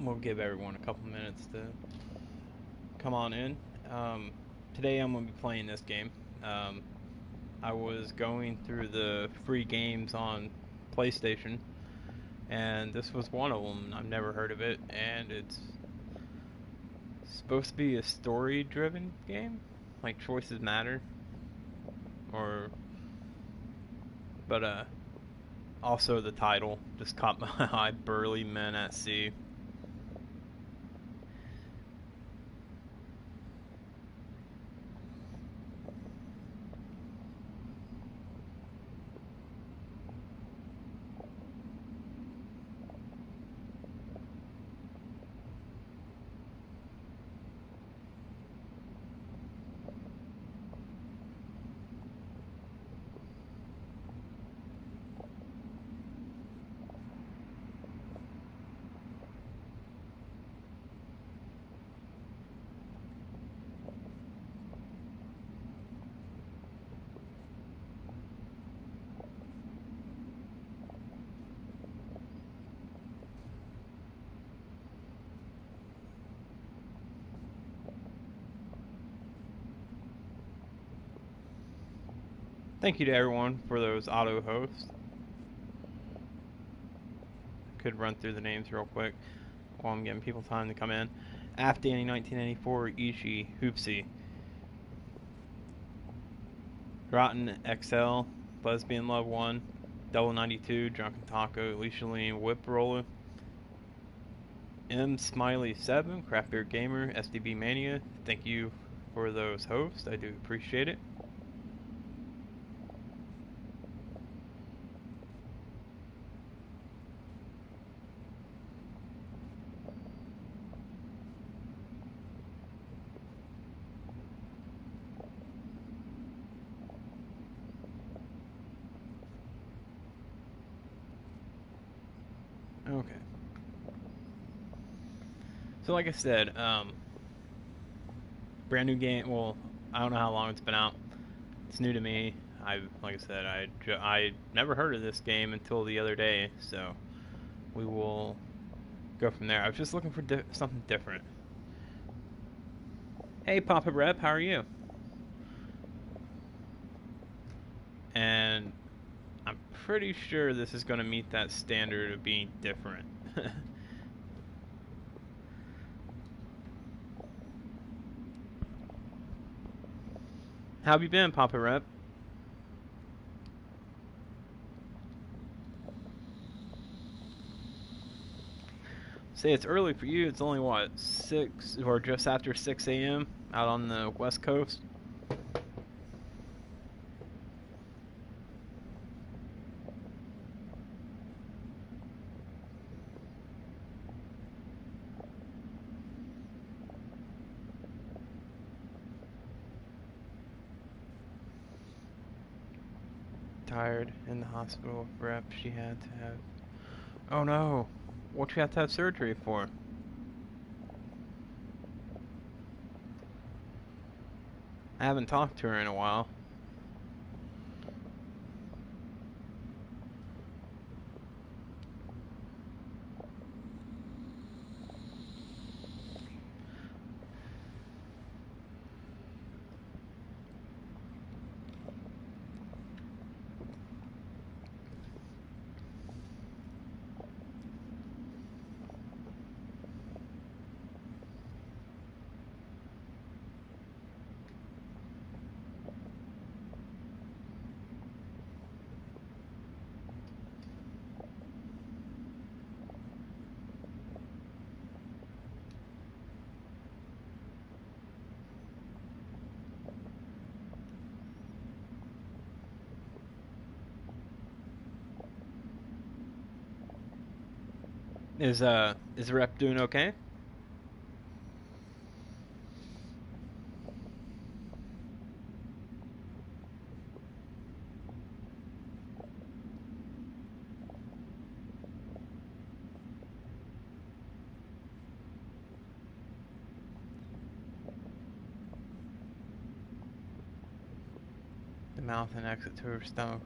We'll give everyone a couple minutes to come on in. Um, Today I'm going to be playing this game. Um, I was going through the free games on PlayStation, and this was one of them. I've never heard of it, and it's supposed to be a story-driven game, like choices matter, or but also the title just caught my eye. Burly Men at Sea. Thank you to everyone for those auto hosts. Could run through the names real quick while I'm giving people time to come in. Danny 1994, Ishi, Hoopsie, Rotten XL, Lesbian Love 1, Double 92, Drunken Taco, Alicia Lean, Whip Roller, M Smiley 7, Craft Beer Gamer, SDB Mania. Thank you for those hosts. I do appreciate it. Okay. So like I said, brand new game. Well, I don't know how long it's been out. It's new to me. Like I said, I never heard of this game until the other day. So we will go from there. I was just looking for something different. Hey, Papa Rep, how are you? And I'm pretty sure this is going to meet that standard of being different. How have you been, Papa Rep? Say it's early for you. It's only what, 6 or just after 6 a.m. out on the West Coast. Tired in the hospital. Rep, she had to have. Oh no! What she had to have surgery for? I haven't talked to her in a while. Is Rep doing okay? The mouth and exit to her stomach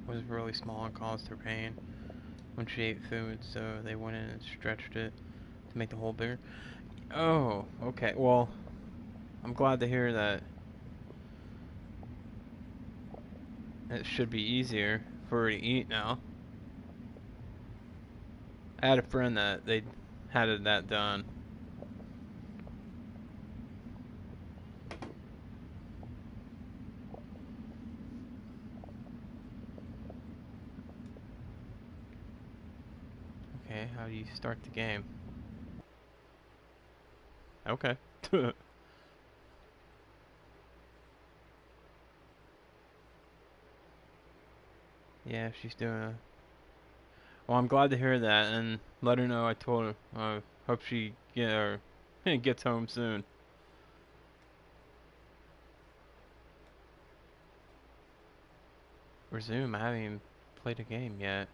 was really small and caused her pain when she ate food, so they went in and stretched it Make the hole bigger. Oh, okay. Well, I'm glad to hear that. It should be easier for her to eat now. I had a friend that they had that done. Okay, how do you start the game? Okay. Yeah, she's doing a... Well, I'm glad to hear that, and let her know I told her. Hope she gets home soon. Resume. I haven't even played a game yet.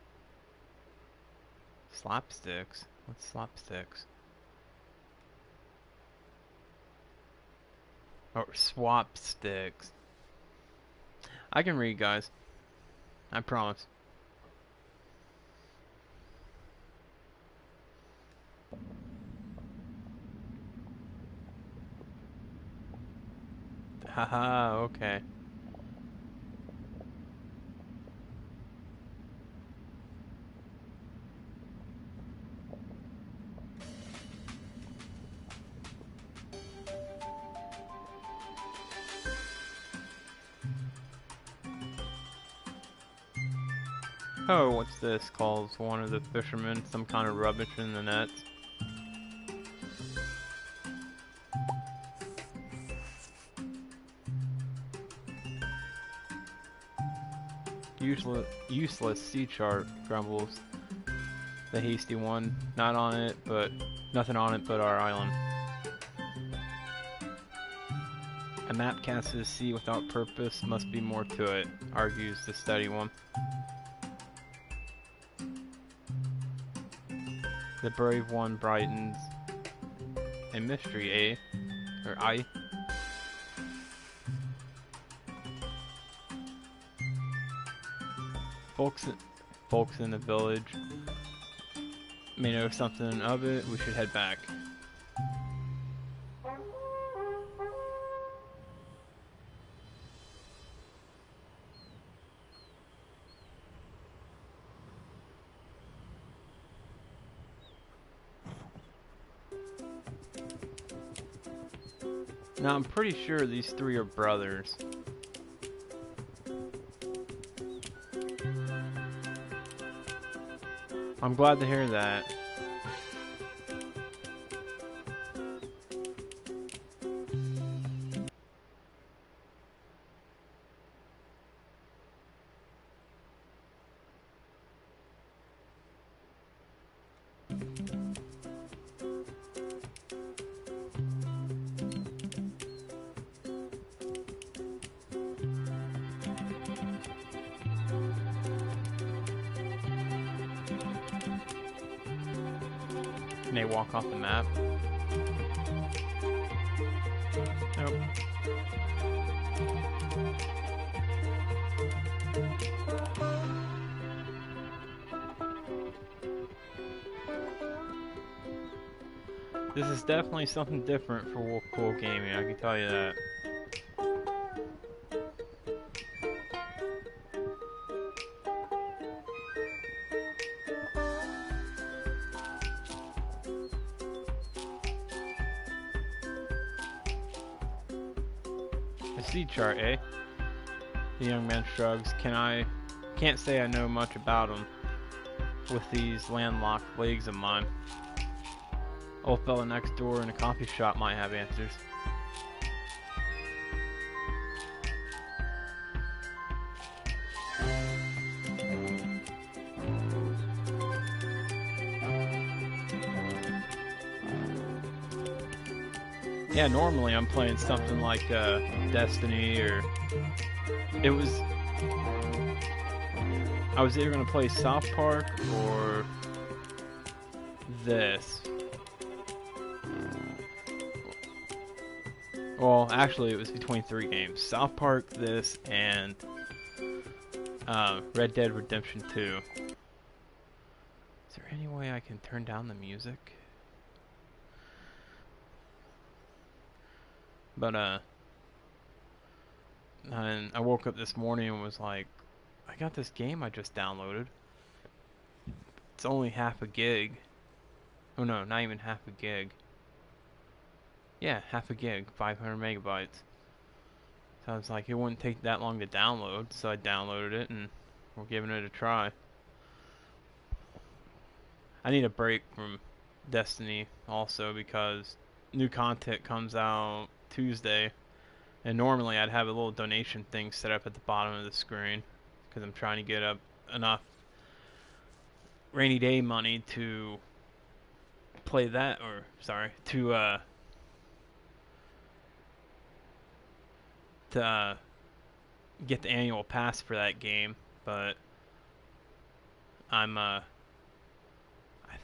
Slapsticks? What's slapsticks? Or swap sticks. I can read, guys. I promise. Haha, okay. Oh, what's this? Calls one of the fishermen some kind of rubbish in the nets. Useless sea chart, grumbles the hasty one. Nothing on it but our island. A map cast to the sea without purpose, must be more to it, argues the steady one. The brave one brightens. A mystery, eh? Or I? Folks in the village may know something of it. We should head back. Now I'm pretty sure these three are brothers. I'm glad to hear that. Can they walk off the map? Nope. This is definitely something different for Wolf Pool Gaming, I can tell you that. A sea chart, eh? The young man shrugs. Can't say I know much about them with these landlocked legs of mine. Old fella next door in a coffee shop might have answers. Yeah, normally I'm playing something like Destiny, or I was either gonna play South Park or this. Well, actually, it was between three games: South Park, this, and Red Dead Redemption 2. Is there any way I can turn down the music? But and I woke up this morning and was like, I got this game I just downloaded. It's only half a gig. Oh no, not even half a gig. Yeah, half a gig, 500 megabytes. So I was like, it wouldn't take that long to download, so I downloaded it and we're giving it a try. I need a break from Destiny also because new content comes out Tuesday, and normally I'd have a little donation thing set up at the bottom of the screen because I'm trying to get up enough rainy day money to play that, or sorry, to get the annual pass for that game, but I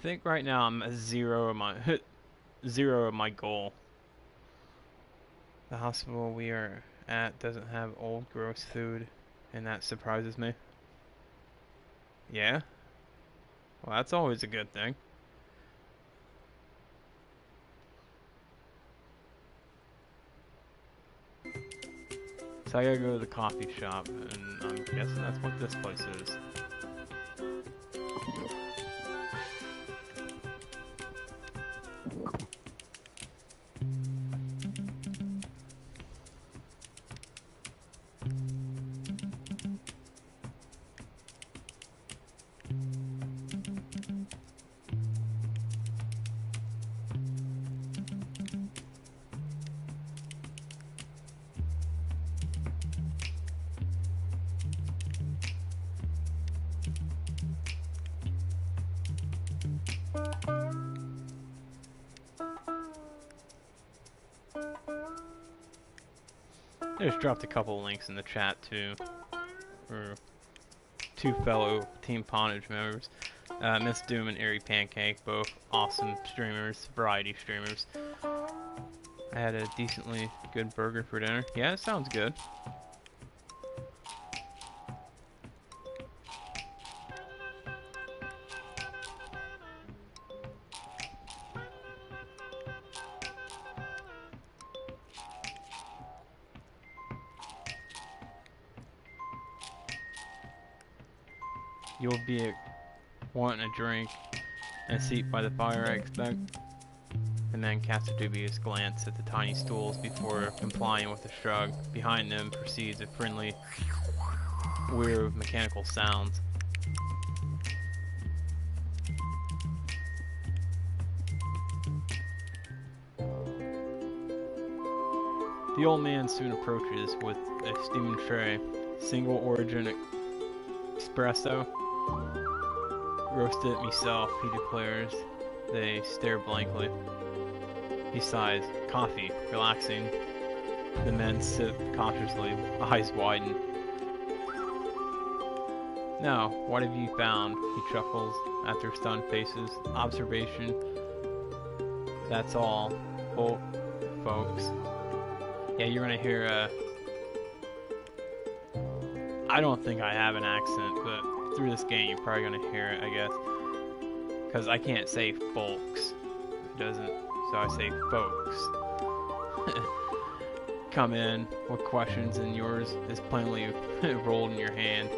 think right now I'm at zero of my zero of my goal. The hospital we are at doesn't have old gross food, and that surprises me. Yeah? Well, that's always a good thing. So I gotta go to the coffee shop, and I'm guessing that's what this place is. I just dropped a couple links in the chat too, for two fellow Team Ponage members, Miss Doom and Airy Pancake, both awesome streamers, variety streamers. I had a decently good burger for dinner. Yeah, it sounds good. You'll be wanting a drink and a seat by the fire, I expect. The man casts a dubious glance at the tiny stools before complying with a shrug. Behind them proceeds a friendly whir of mechanical sounds. The old man soon approaches with a steaming tray. Single origin espresso. Roasted it myself, he declares. They stare blankly. He sighs. Coffee. Relaxing. The men sip cautiously, eyes widen. Now, what have you found? He chuckles at their stunned faces. Observation. That's all. Folks. Yeah, you're gonna hear, I don't think I have an accent, but through this game you're probably gonna hear it, I guess. Because I can't say folks. It doesn't, so I say folks. Come in with questions, and yours is plainly rolled in your hand.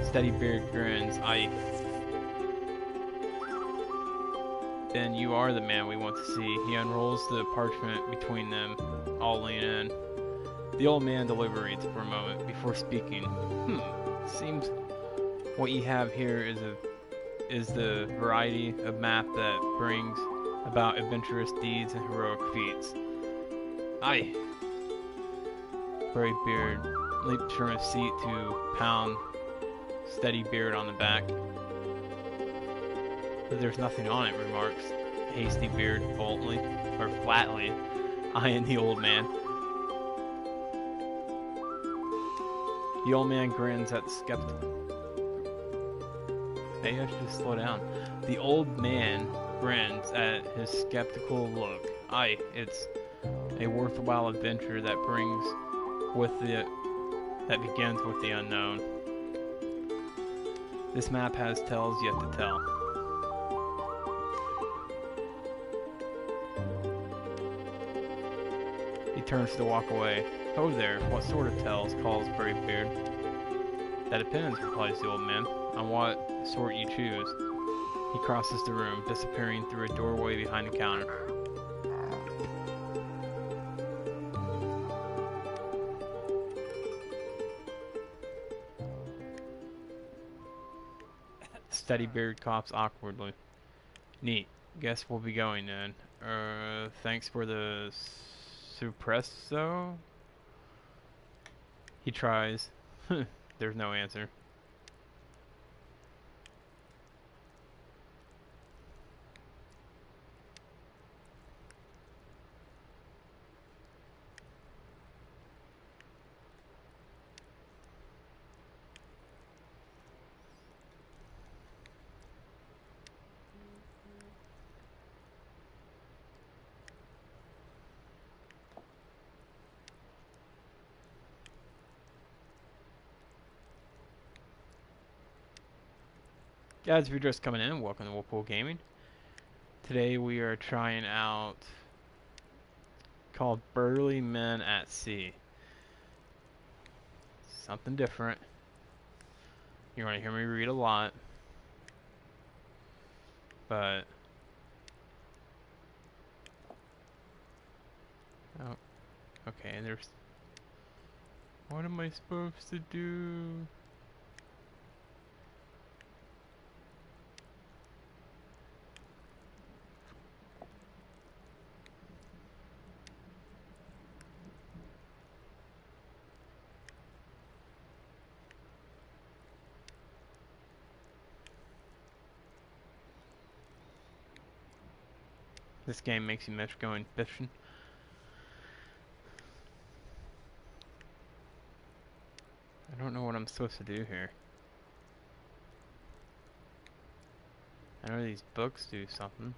Steady beard grins. Then you are the man we want to see. He unrolls the parchment between them. All lean in. The old man deliberates for a moment before speaking. Seems what you have here is the variety of map that brings about adventurous deeds and heroic feats. Aye. Brave Beard leaped from his seat to pound Steady Beard on the back. But there's nothing on it, remarks Hasty Beard boldly, or flatly, eyeing the old man. The old man grins at the skeptical. Maybe I should just slow down. The old man grins at his skeptical look. Aye, it's a worthwhile adventure that begins with the unknown. This map has tales yet to tell. turns to walk away. "Ho there, what sort of tales?" calls Bravebeard. "That depends," replies the old man, "on what sort you choose." He crosses the room, disappearing through a doorway behind the counter. Steadybeard coughs awkwardly. "Neat. Guess we'll be going then. Thanks for the suppresso?" He tries. There's no answer. Guys, if you're just coming in, welcome to Whirlpool Gaming. Today we are trying out called Burly Men at Sea. Something different. You're going to hear me read a lot, but oh, okay. And there's, what am I supposed to do? This game makes you miss going fishing. I don't know what I'm supposed to do here. I know these books do something.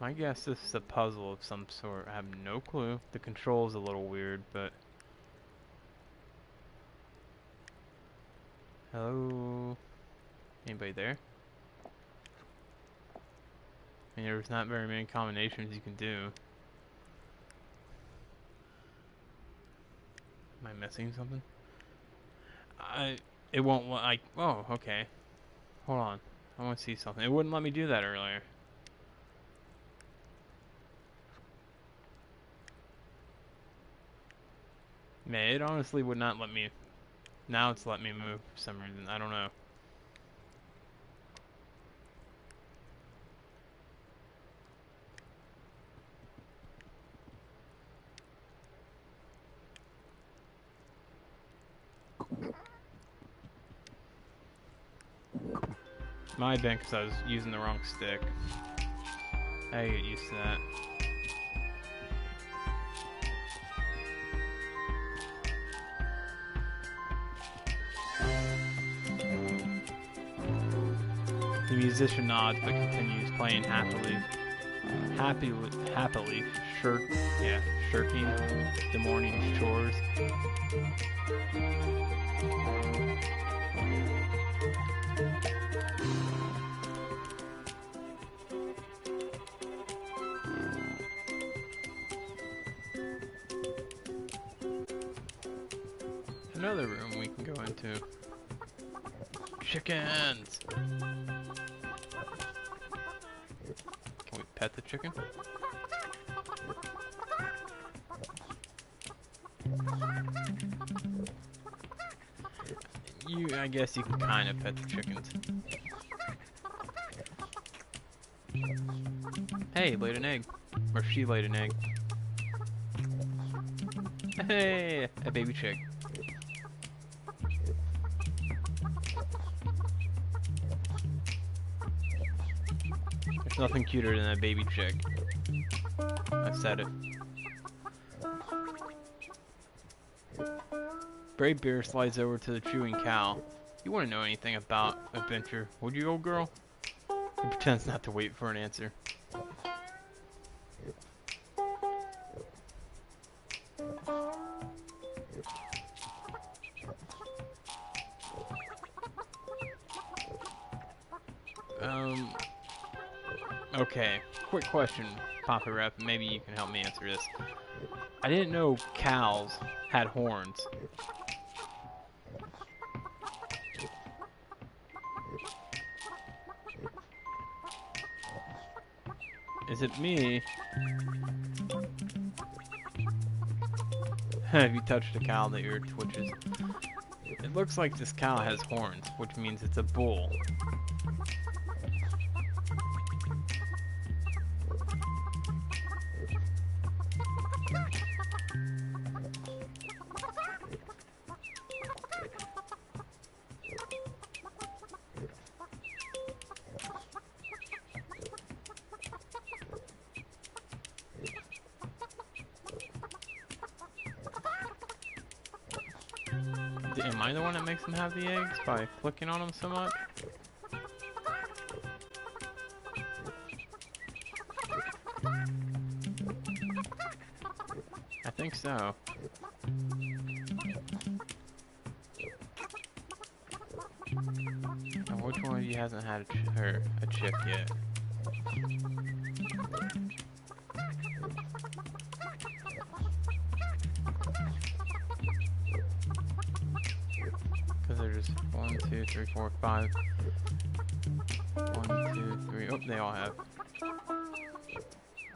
My guess this is a puzzle of some sort. I have no clue. The control's a little weird, but... Hello? Anybody there? I mean, there's not very many combinations you can do. Am I missing something? It won't like, oh, okay. Hold on. I want to see something. It wouldn't let me do that earlier. Man, it honestly would not let me. Now it's let me move for some reason. I don't know. My bad, because I was using the wrong stick. I get used to that. The musician nods but continues playing happily. Happily, shirking the morning's chores. Another room we can go into. Chickens! Can we pet the chicken? I guess you can kind of pet the chickens. Hey, laid an egg. Or she laid an egg. Hey, a baby chick. There's nothing cuter than a baby chick. I said it. Bravebeard slides over to the chewing cow. "You wouldn't know anything about adventure, would you, old girl?" He pretends not to wait for an answer. Okay, quick question, Papa Rep. Maybe you can help me answer this. I didn't know cows had horns. Is it me? Have you touched a cow that ear twitches? It looks like this cow has horns, which means it's a bull. Am I the one that makes them have the eggs by clicking on them so much? I think so. Now, which one of you hasn't had a chick yet? Because there's 1, 2, 3, 4, 5. 1, 2, 3. Oh, they all have.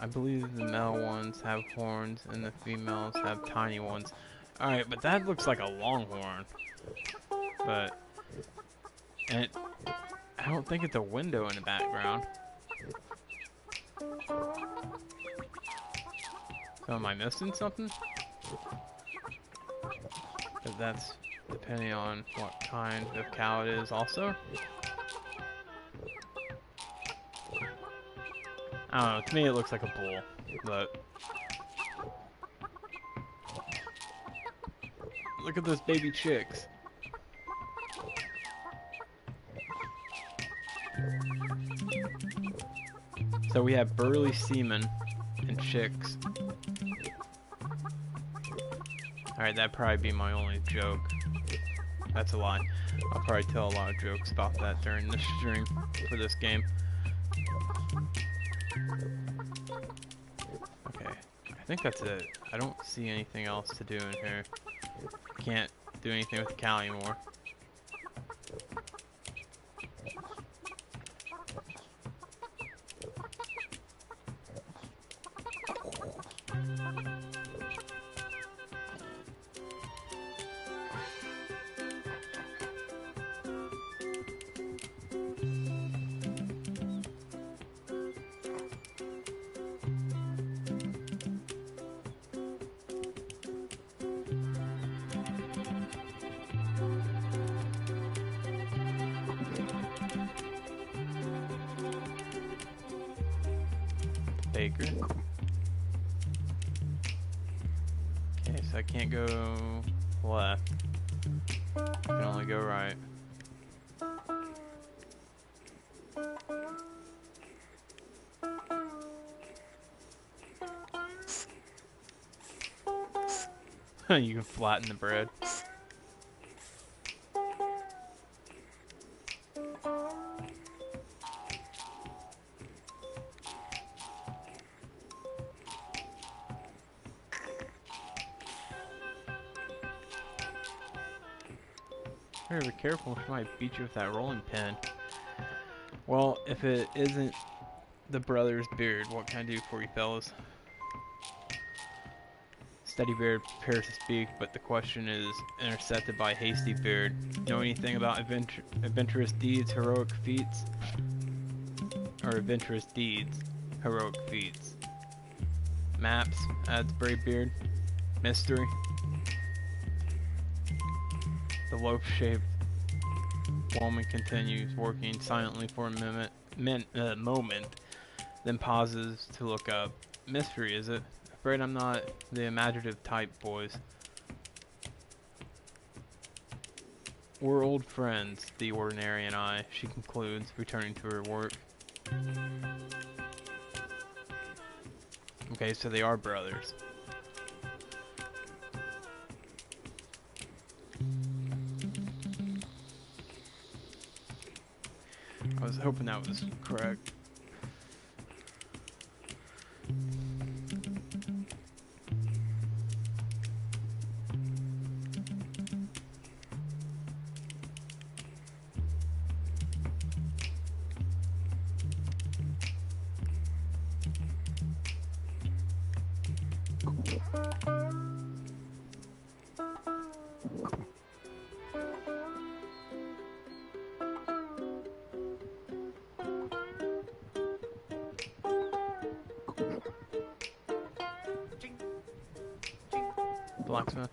I believe the male ones have horns and the females have tiny ones. Alright, but that looks like a longhorn. But, and it, I don't think it's a window in the background. So am I missing something? But that's depending on what kind of cow it is also. I don't know, to me it looks like a bull, but look at those baby chicks. So we have burly semen and chicks. Alright, that'd probably be my only joke. That's a lie. I'll probably tell a lot of jokes about that during this stream for this game. Okay, I think that's it. I don't see anything else to do in here. Can't do anything with the cow anymore. Baker. Okay, so I can't go left. I can only go right. You can flatten the bread. Better be careful, she might beat you with that rolling pin. Well, if it isn't the brother's beard, what can I do for you fellas? Steady Beard prepares to speak, but the question is intercepted by Hasty Beard. Know anything about adventurous deeds, heroic feats? Or adventurous deeds, heroic feats? Maps, adds Brave Beard. Mystery. The loaf-shaped woman continues, working silently for a moment, then pauses to look up. Mystery, is it? Afraid I'm not the imaginative type, boys. We're old friends, the Ordinary and I, she concludes, returning to her work. Okay, so they are brothers. I was hoping that was correct. Blacksmith.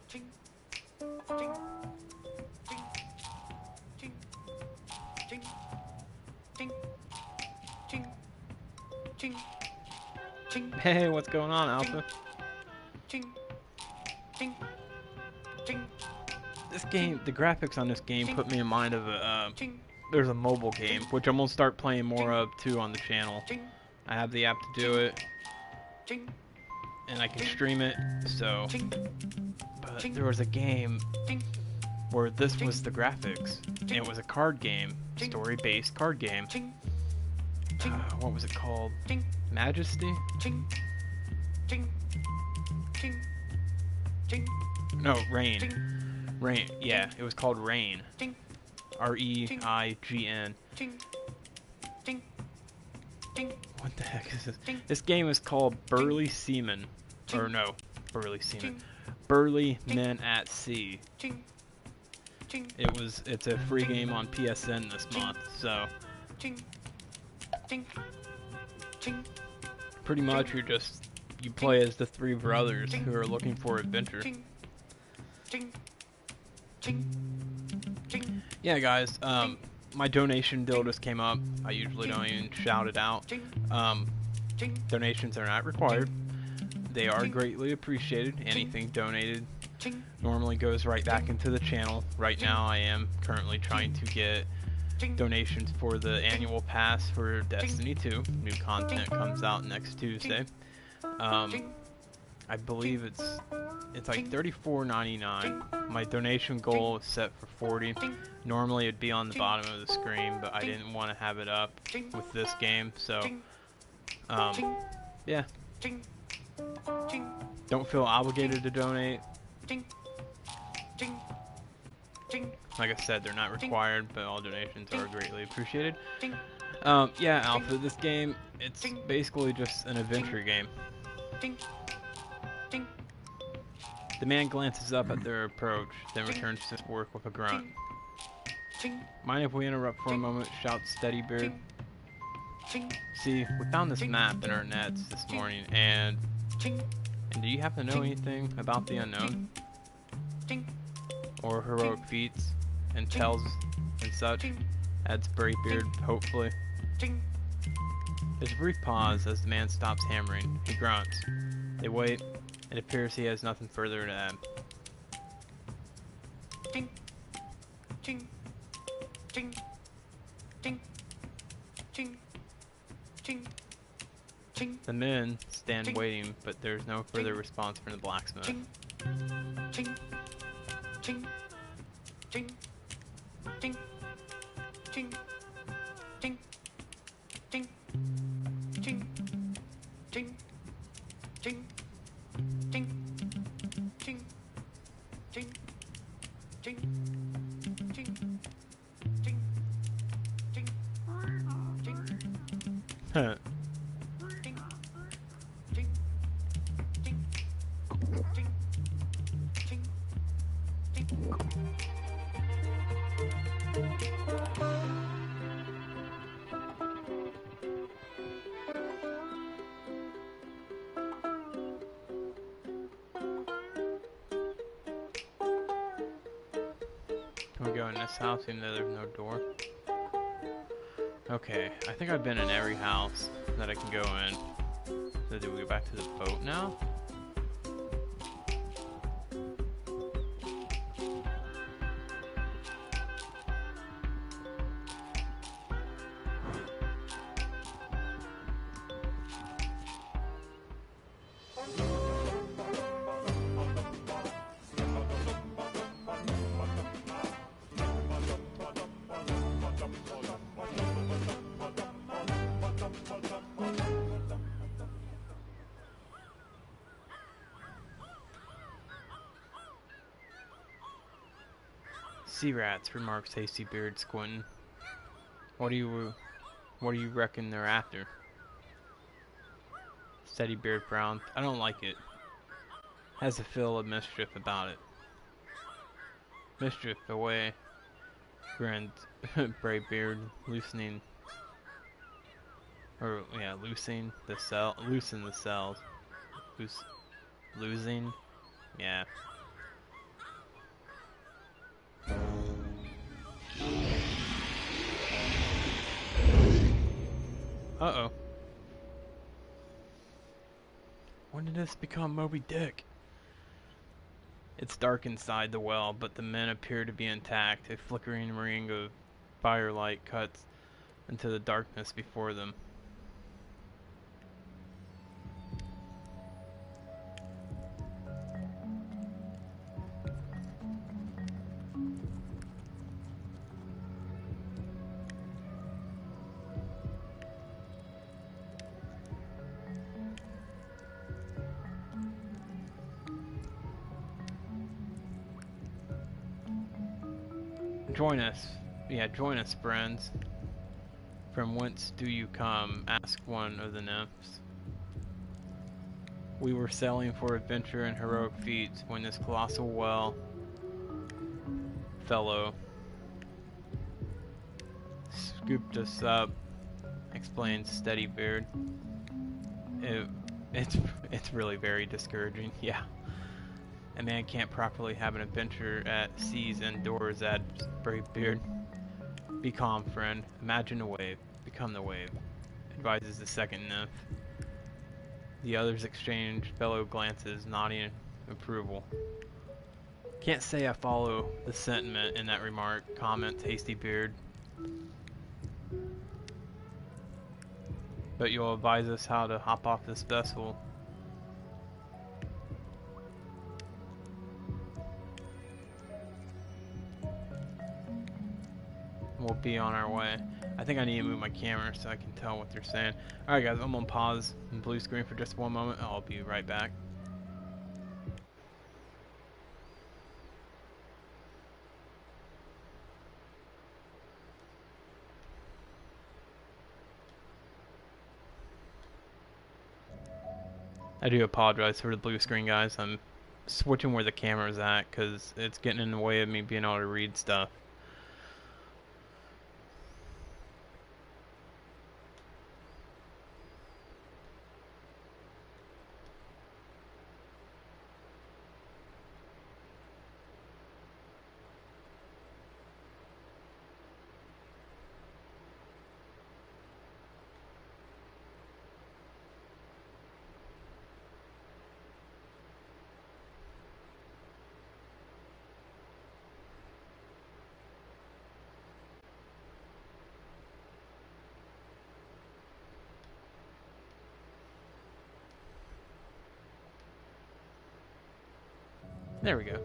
Hey, what's going on, Alpha? This game, the graphics on this game put me in mind of there's a mobile game, which I'm gonna start playing more of too on the channel. I have the app to do it, and I can stream it, so, but there was a game where this was the graphics, and it was a card game, story-based card game. What was it called? Majesty? No, Rain. Rain, yeah, it was called Rain. R-E-I-G-N. What the heck is this? This game is called Burly Seaman. Or no, Burly Seaman. Burly Men at Sea. It's a free game on PSN this month, so pretty much you play as the three brothers who are looking for adventure. Yeah, guys, my donation deal just came up. I usually don't even shout it out. Donations are not required. They are greatly appreciated. Anything donated normally goes right back into the channel. Right now I am currently trying to get donations for the annual pass for Destiny 2. New content comes out next Tuesday. I believe it's like $34.99. My donation goal is set for $40. Normally it'd be on the bottom of the screen, but I didn't want to have it up with this game, so yeah. Don't feel obligated to donate. Like I said, they're not required, but all donations are greatly appreciated. Yeah, Alpha, this game, it's basically just an adventure game. The man glances up at their approach, then returns to his work with a grunt. Mind if we interrupt for a moment? Shouts Steadybeard. See, we found this map in our nets this morning, and do you happen to know anything about the unknown? Or heroic feats, and tells, and such? Adds Braidbeard, hopefully. There's a brief pause as the man stops hammering. He grunts. They wait. It appears he has nothing further to add. The men stand waiting, but there's no further response from the blacksmith. Can we go in this house even though there's no door? Okay, I think I've been in every house that I can go in. So do we go back to the boat now? Sea rats, remarks Hasty Beard, squinting. What do you reckon they're after? Steadybeard frowns. I don't like it. has a feel of mischief about it. Mischief away, grinned Braybeard, loosening loosen the cells. Losing? Yeah. Uh-oh. When did this become Moby Dick? It's dark inside the well, but the men appear to be intact. A flickering ring of firelight cuts into the darkness before them. Join us, friends. From whence do you come? Asked one of the nymphs. We were sailing for adventure and heroic feats when this colossal fellow scooped us up, explained Steadybeard. It's really very discouraging, yeah. A man can't properly have an adventure at seas indoors, adds Braybeard. Be calm, friend. Imagine a wave. Become the wave, advises the second nymph. The others exchange fellow glances, nodding approval. Can't say I follow the sentiment in that remark, comments Hastybeard. But you'll advise us how to hop off this vessel. We'll be on our way. I think I need to move my camera so I can tell what they're saying. Alright guys, I'm gonna pause the blue screen for just one moment. I'll be right back. I do apologize for the blue screen, guys. I'm switching where the camera's at because it's getting in the way of me being able to read stuff. There we go.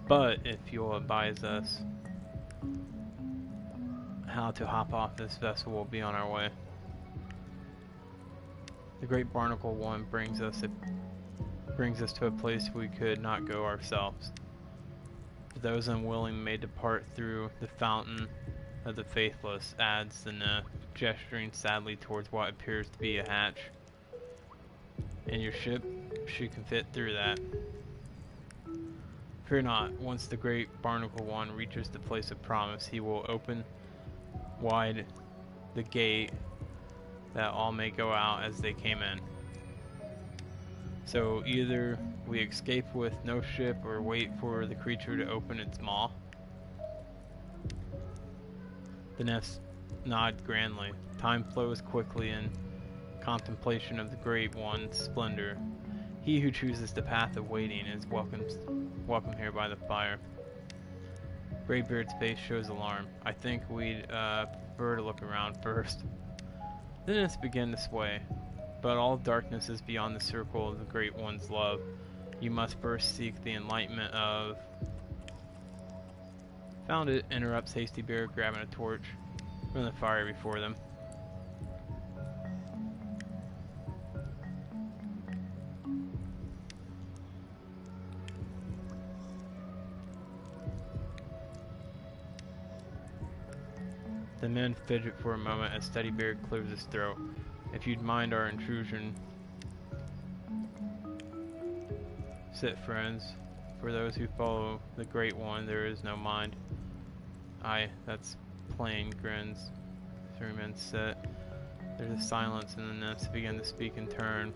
But if you'll advise us how to hop off this vessel, we'll be on our way. The Great Barnacle One brings us to a place we could not go ourselves. Those unwilling may depart through the Fountain of the Faithless, adds the nymph, gesturing sadly towards what appears to be a hatch. And your ship, she can fit through that. Fear not, once the Great Barnacle One reaches the place of promise, he will open wide the gate that all may go out as they came in. So either we escape with no ship or wait for the creature to open its maw. The nymphs nod grandly. Time flows quickly in contemplation of the Great One's splendor. He who chooses the path of waiting is welcome here by the fire. Graybeard's face shows alarm. I think we'd prefer to look around first. The nymphs begin to sway, but all darkness is beyond the circle of the Great One's love. You must first seek the enlightenment of... Found it, interrupts Hastybeard, grabbing a torch from the fire before them. The men fidget for a moment as Steadybeard clears his throat. If you'd mind our intrusion. Sit, friends. For those who follow the Great One, there is no mind. Aye, that's plain, grins. Three men sit. There's a silence, and the nymphs begin to speak in turn.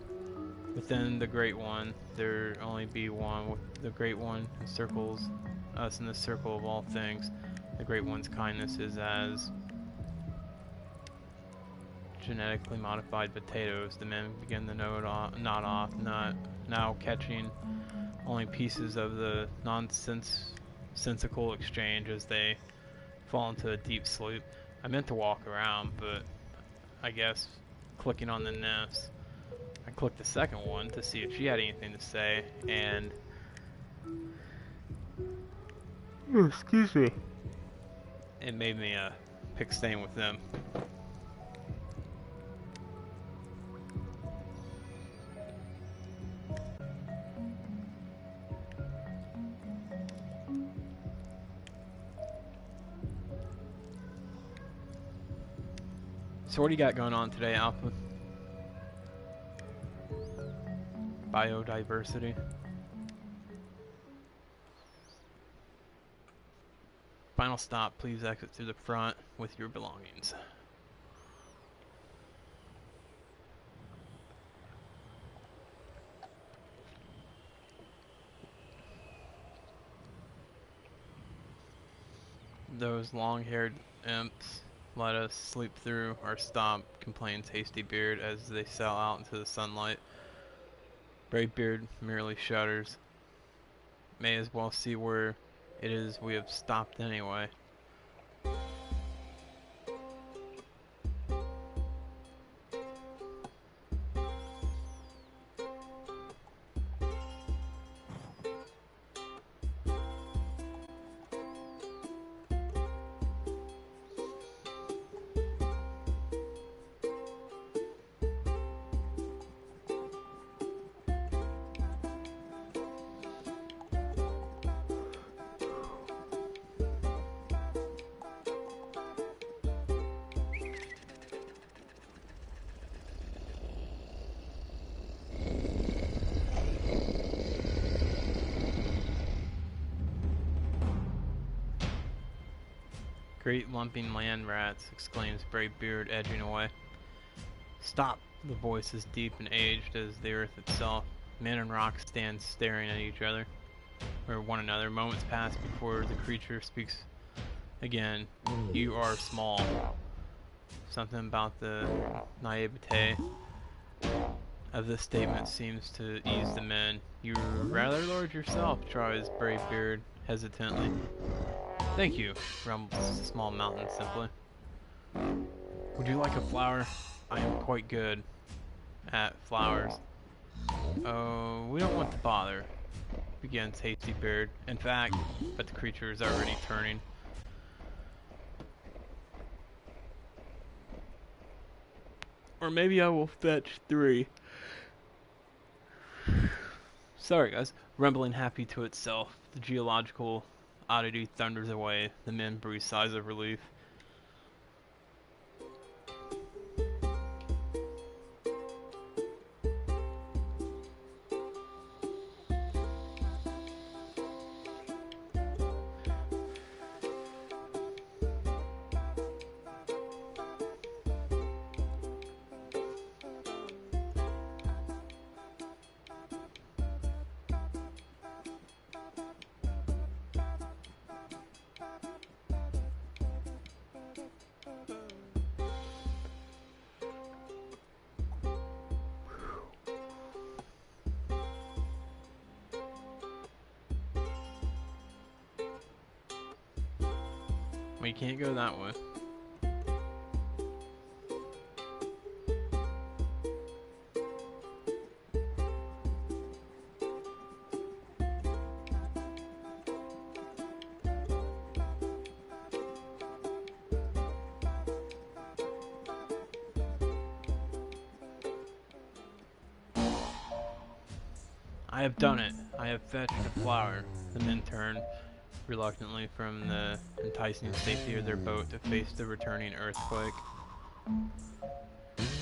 Within the Great One, there only be one. The Great One encircles us in the circle of all things. The Great One's kindness is as genetically modified potatoes. The men begin to nod off, now catching only pieces of the nonsensical exchange as they fall into a deep sleep. I meant to walk around, but I guess clicking on the nymphs, I clicked the second one to see if she had anything to say, and excuse me, it made me pick staying with them. So what do you got going on today, Alpha? Biodiversity. Final stop, please exit through the front with your belongings. Those long-haired imps let us sleep through our stop, complains Hastybeard as they sail out into the sunlight. Braidbeard merely shudders. May as well see where it is we have stopped anyway. Great lumping land rats, exclaims Braidbeard, edging away. Stop! The voice is deep and aged as the earth itself. Men and rocks stand staring at each other, or one another. Moments pass before the creature speaks again. You are small. Something about the naivete of this statement seems to ease the men. You're rather large yourself, tries Braidbeard hesitantly. Thank you, rumbles the small mountain simply. Would you like a flower? I am quite good at flowers. Oh, we don't want to bother, begins Hastybeard. In fact, but the creature is already turning. Or maybe I will fetch 3. Sorry guys. Rumbling happy to itself, the geological oddity thunders away. The men breathe sighs of relief. We can't go that way. I have done it. I have fetched a flower. The men turn. reluctantly from the enticing safety of their boat to face the returning earthquake.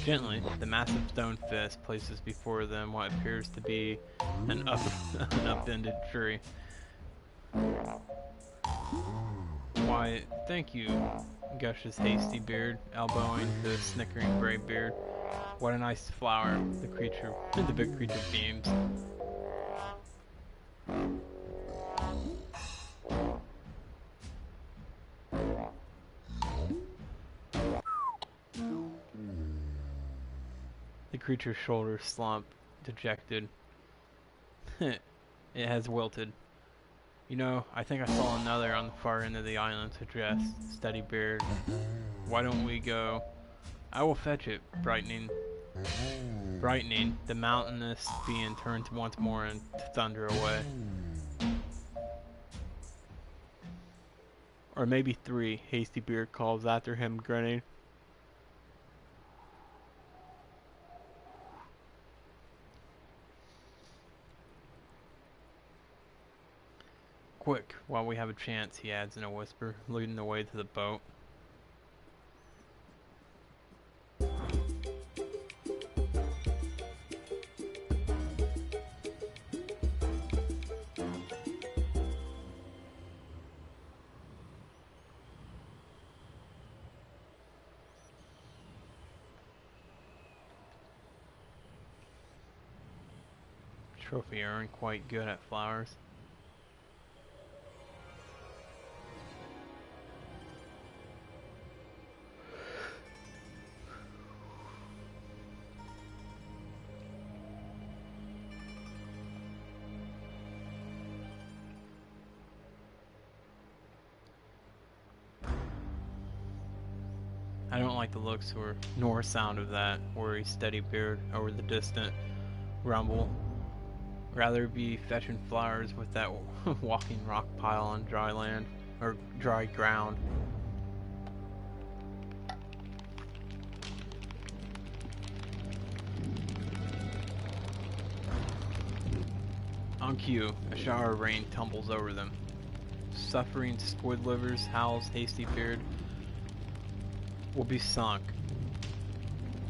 Gently, the massive stone fist places before them what appears to be an upended tree. Why, thank you, gushes Hasty Beard, elbowing the snickering Greybeard. What a nice flower, the big creature beams. The creature's shoulders slump, dejected. It has wilted. You know, I think I saw another on the far end of the island, suggests Steady Beard. Why don't we go? I will fetch it, brightening. The mountainous being turns once more and thunder away. Or maybe 3, Hasty Beard calls after him, grinning. Quick, while we have a chance, he adds in a whisper, leading the way to the boat. Trophy urn, quite good at flowers. I don't like the looks nor sound of that, worries Steady Beard over the distant rumble. Rather be fetching flowers with that walking rock pile on dry land, or dry ground. On cue, a shower of rain tumbles over them. Suffering squid livers, howls Hasty Beard, will be sunk.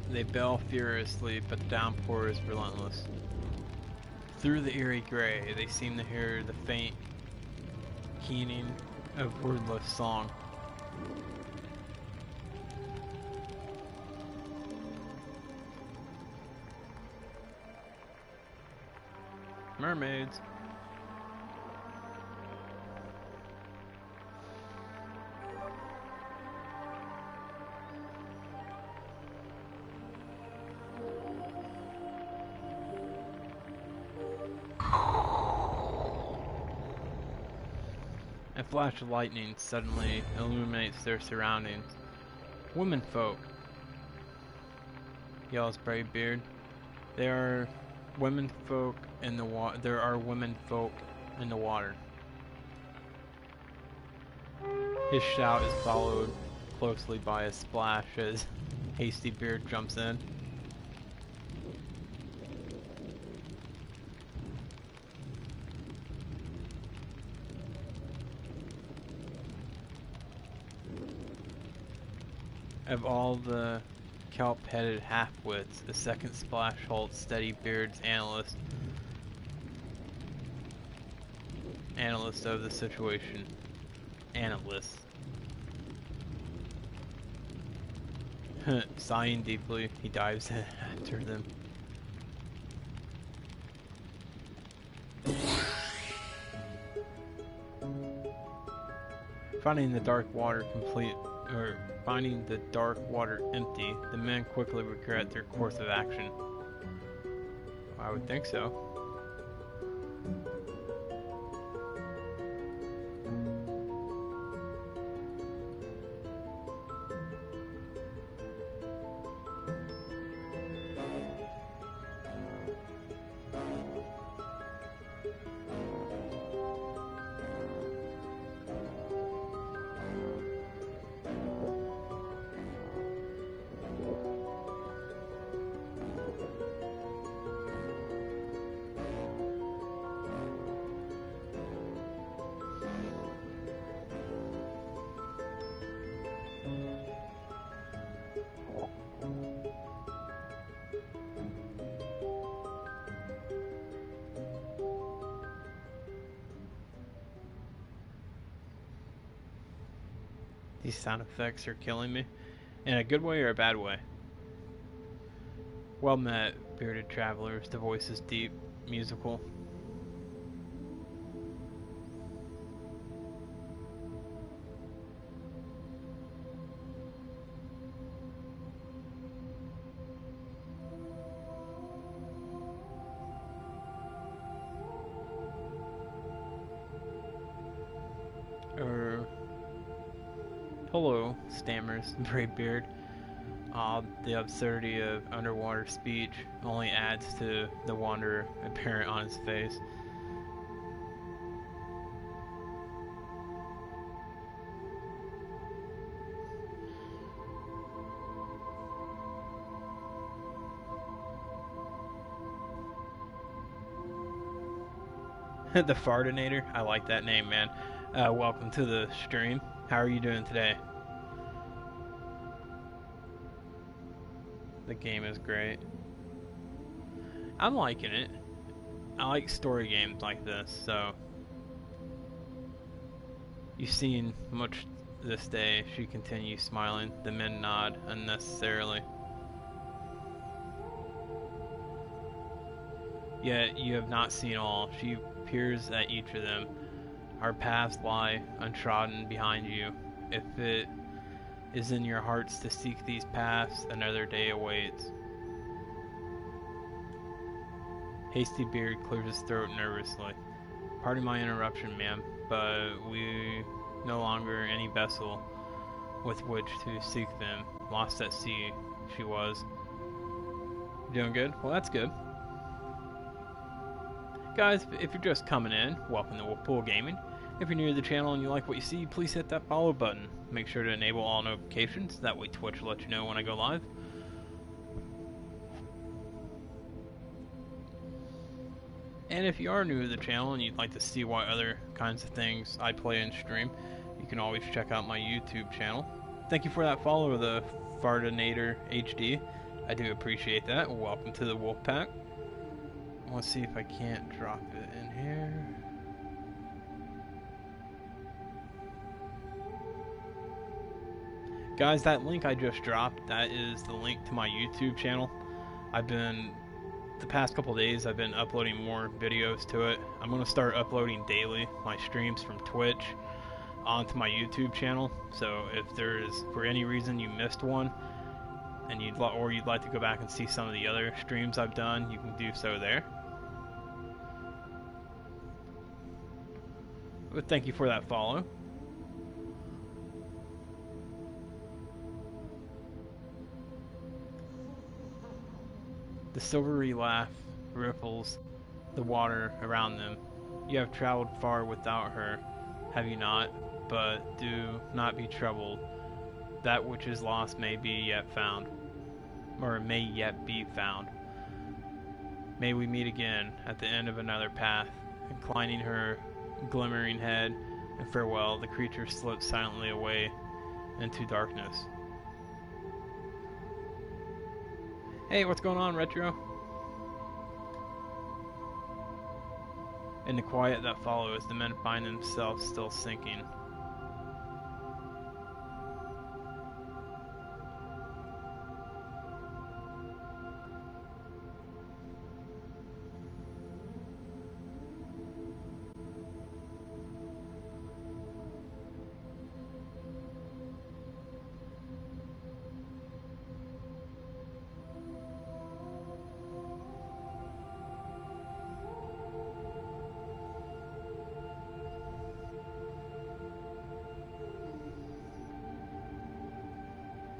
They bail furiously, but the downpour is relentless. Through the eerie gray, they seem to hear the faint keening of wordless song. Mermaids. A flash of lightning suddenly illuminates their surroundings. Womenfolk, yells Bravebeard. There are womenfolk in the water. There are womenfolk in the water. His shout is followed closely by a splash as Hasty Beard jumps in. Of all the kelp-headed half-wits, the second splash halts Steady Beard's analyst of the situation. Analyst. Sighing deeply, he dives after them. Finding the dark water empty, the men quickly regret their course of action. I would think so. These sound effects are killing me. In a good way or a bad way? Well met, bearded travelers. The voice is deep, musical. Hello, stammers, brave beard. The absurdity of underwater speech only adds to the wonder apparent on his face. The Fardinator, I like that name, man. Welcome to the stream. How are you doing today? The game is great. I'm liking it. I like story games like this, so. You've seen much this day. She continues smiling. The men nod unnecessarily. Yet you have not seen all. She peers at each of them. Our paths lie untrodden behind you. If it is in your hearts to seek these paths, another day awaits. Hasty Beard clears his throat nervously. Pardon my interruption, ma'am, but we no longer any vessel with which to seek them. Lost at sea, she was. Doing good? Well, that's good. Guys, if you're just coming in, welcome to Wolfpool Gaming. If you're new to the channel and you like what you see, please hit that follow button. Make sure to enable all notifications, that way Twitch will let you know when I go live. And if you are new to the channel and you'd like to see what other kinds of things I play and stream, you can always check out my YouTube channel. Thank you for that follow, the Fardinator HD. I do appreciate that. Welcome to the Wolfpack. Let's see if I can't drop it in here. Guys, that link I just dropped, that is the link to my YouTube channel. The past couple days, I've been uploading more videos to it. I'm going to start uploading daily my streams from Twitch onto my YouTube channel. So if there's, for any reason, you missed one, and you'd like to go back and see some of the other streams I've done, you can do so there. But thank you for that follow. The silvery laugh ripples the water around them. You have traveled far without her, have you not? But do not be troubled. That which is lost may be yet found, or may yet be found. May we meet again at the end of another path. Inclining her glimmering head in farewell, the creature slips silently away into darkness. Hey, what's going on, Retro? In the quiet that follows, the men find themselves still sinking.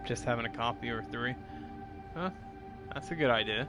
Just having a coffee or three. Huh? That's a good idea.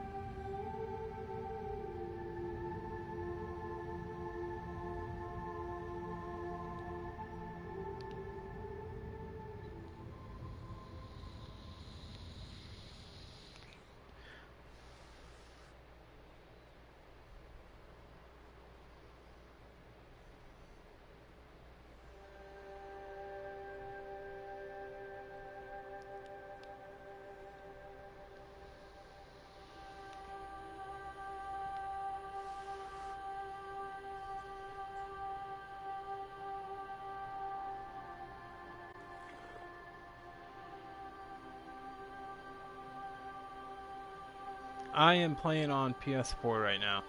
I am playing on PS4 right now.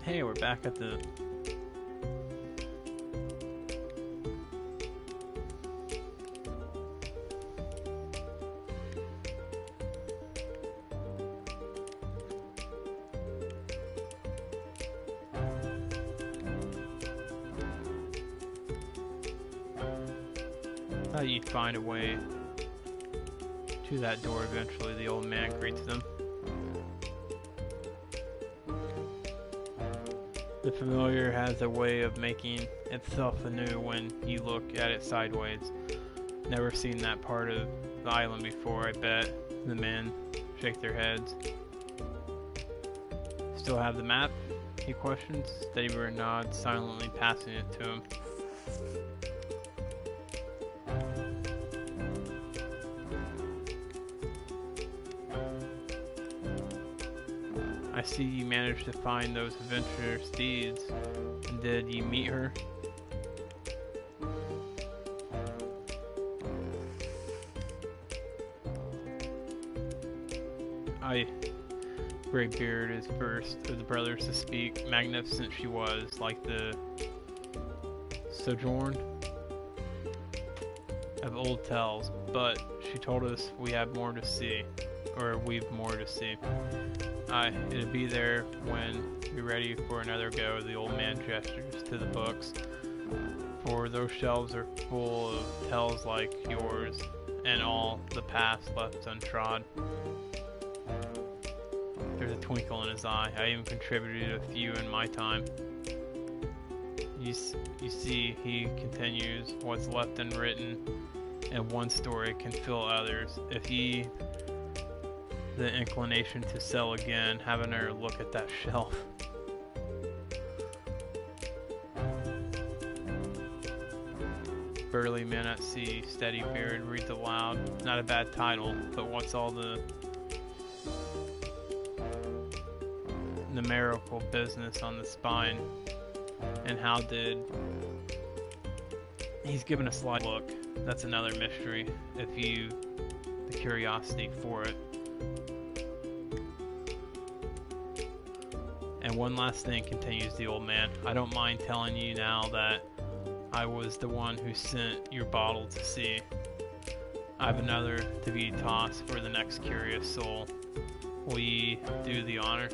Hey, we're back at the... Thought you'd find a way to that door eventually. The old man greets them. The familiar has a way of making itself anew when you look at it sideways. Never seen that part of the island before, I bet. The men shake their heads. Still have the map? He questions. Steadybeard nods, silently passing it to him. I see you managed to find those adventure steeds. And did you meet her? Greybeard is first of the brothers to speak. Magnificent she was, like the sojourn of old tales, but she told us we have more to see, or we've more to see. It'll be there when you're ready for another go. The old man gestures to the books, for those shelves are full of tales like yours, and all the past left untrod. There's a twinkle in his eye. I even contributed a few in my time. You see, he continues, what's left unwritten, and one story can fill others. If ye the inclination to sell again, have another look at that shelf. Burly Men at Sea, Steadybeard reads aloud. Not a bad title, but what's all the numerical business on the spine? And how did... He's given a slight look. That's another mystery, if you... the curiosity for it. And one last thing, continues the old man. I don't mind telling you now that I was the one who sent your bottle to sea. I have another to be tossed for the next curious soul. Will ye do the honor?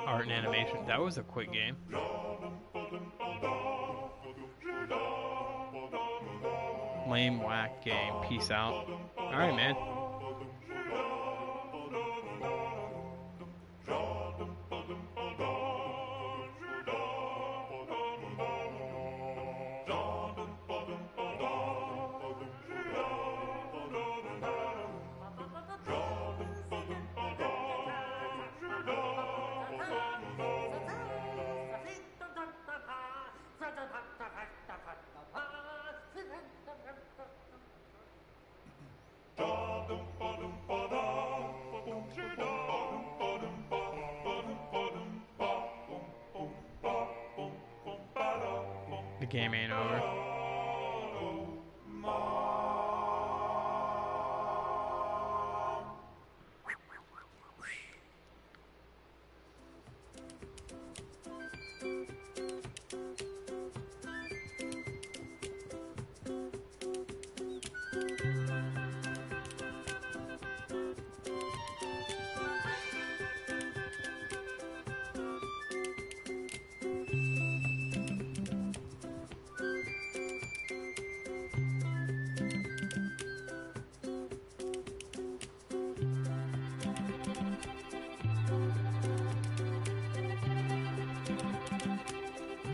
Art and animation. That was a quick game. Lame whack game. Peace out. Alright, man. The game ain't over.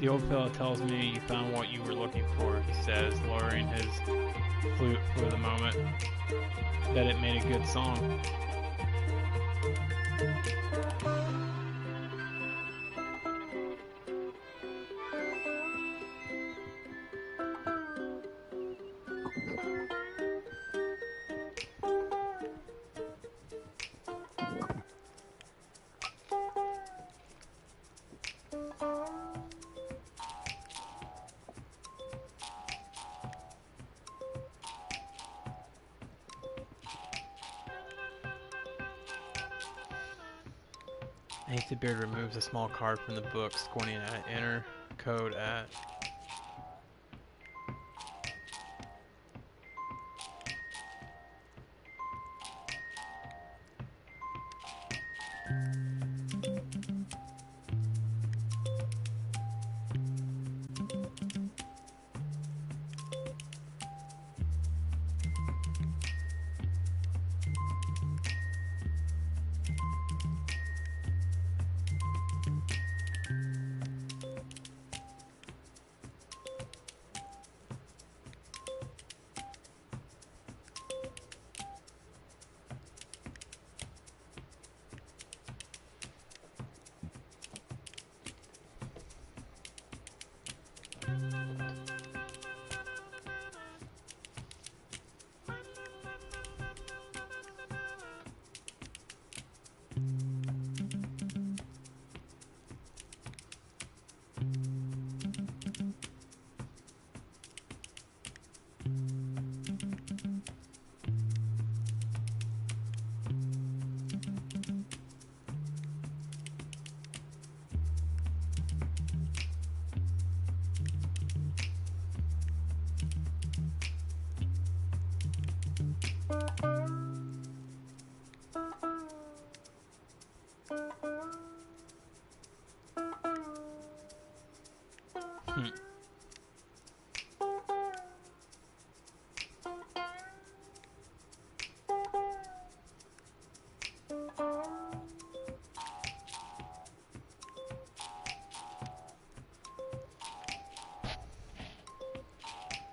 The old fellow tells me you found what you were looking for, he says, lowering his flute for the moment. Bet it made a good song. Ancient Beard removes a small card from the book, squinting at enter code at.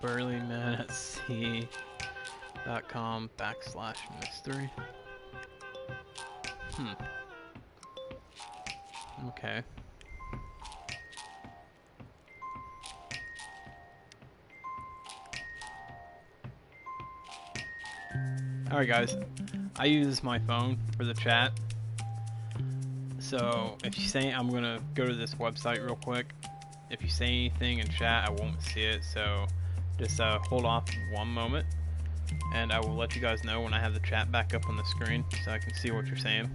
burlyman@sea.com/mystery. Okay. Alright guys, I use my phone for the chat. So if you say, I'm gonna go to this website real quick. If you say anything in chat, I won't see it, so just hold off one moment and I will let you guys know when I have the chat back up on the screen so I can see what you're saying.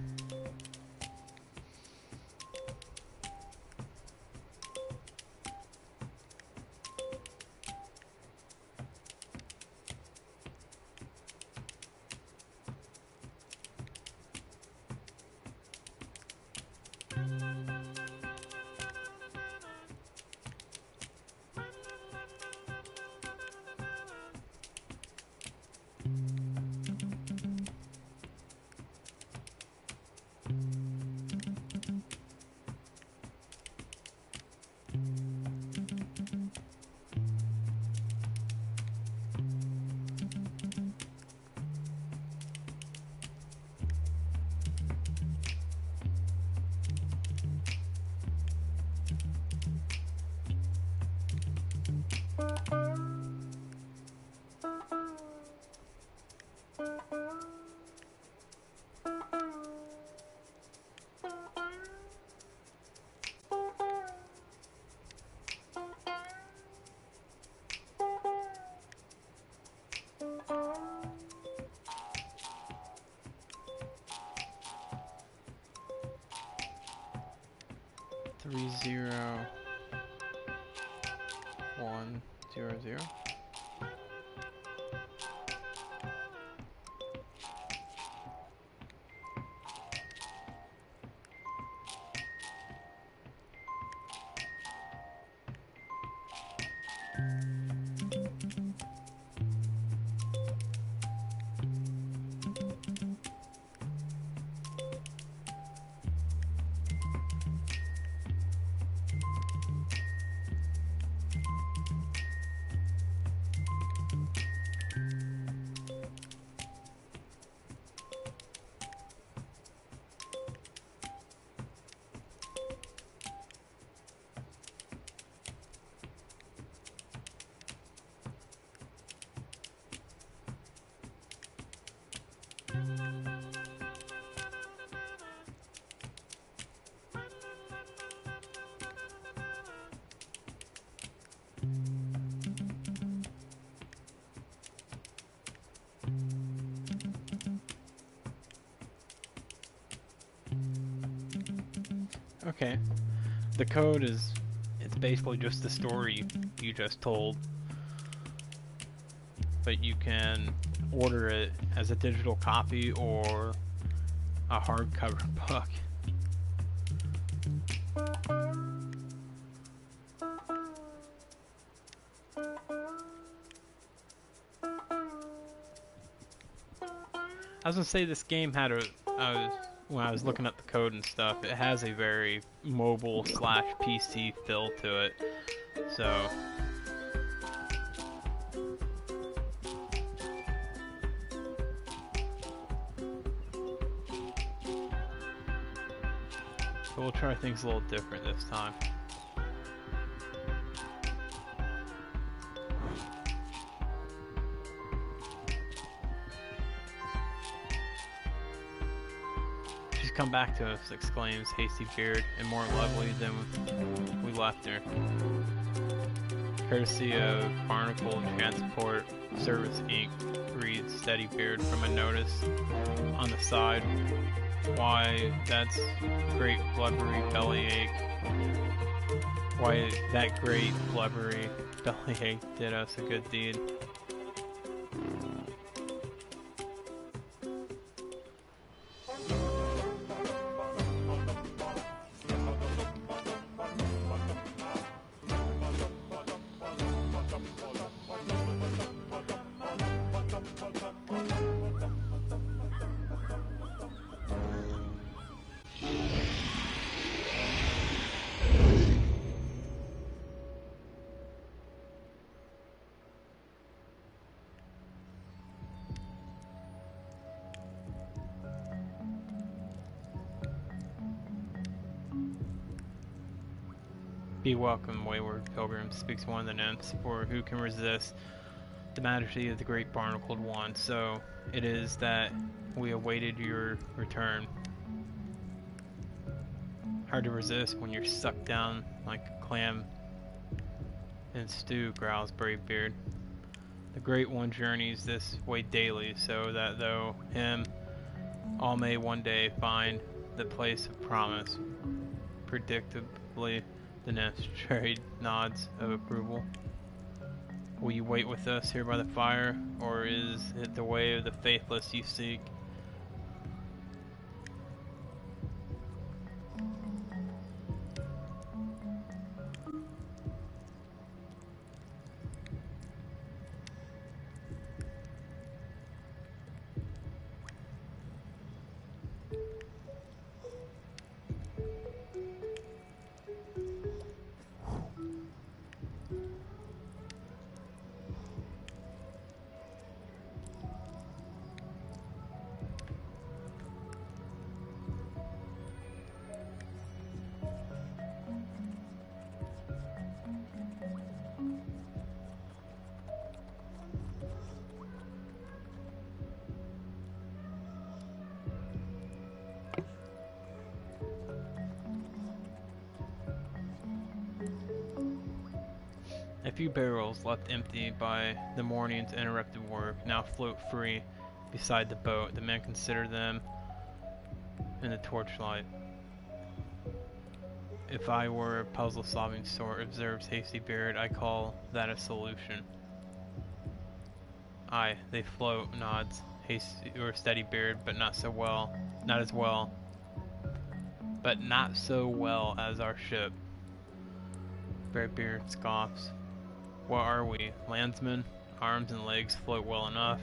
30100. Okay, the code is, it's basically just the story you just told, but you can order it as a digital copy or a hardcover book. I was gonna say this game had when I was looking up the code and stuff, it has a very mobile slash PC feel to it. So we'll try things a little different this time. Come back to us, exclaims Hasty Beard, and more lovely than we left her. Courtesy of Barnacle Transport Service Inc., reads Steady Beard from a notice on the side. Why, that's great blubbery bellyache. Why, that great blubbery bellyache did us a good deed. Be welcome, wayward pilgrim, speaks one of the nymphs, for who can resist the majesty of the great barnacled one? So it is that we awaited your return. Hard to resist when you're sucked down like a clam in stew, growls Bravebeard. The great one journeys this way daily, so that though him all may one day find the place of promise. Predictably, the nymphs trade nods of approval. Will you wait with us here by the fire, or is it the way of the faithless you seek? A few barrels left empty by the morning's interrupted work now float free beside the boat. The men consider them in the torchlight. If I were a puzzle-solving sort, observes Hasty Beard, I call that a solution. Aye, they float, nods. Hasty or Steady Beard, but not so well. Not as well. But not so well as our ship. Beard scoffs. What are we? Landsmen? Arms and legs float well enough.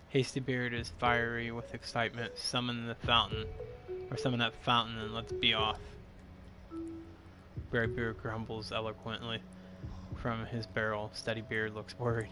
Hasty Beard is fiery with excitement. Summon the fountain. Or summon that fountain and let's be off. Berry Beard grumbles eloquently from his barrel. Steady Beard looks worried.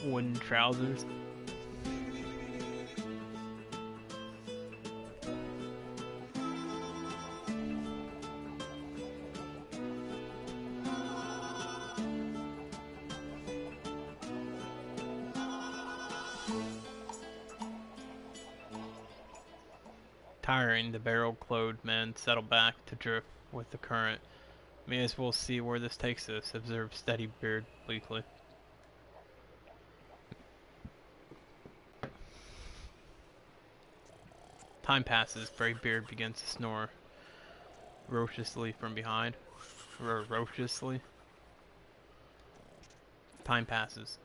Wooden trousers. Tiring, the barrel-clothed men settle back to drift with the current. May as well see where this takes us, observed Steady Beard bleakly. Time passes. Greybeard begins to snore ferociously from behind. Ferociously. Time passes.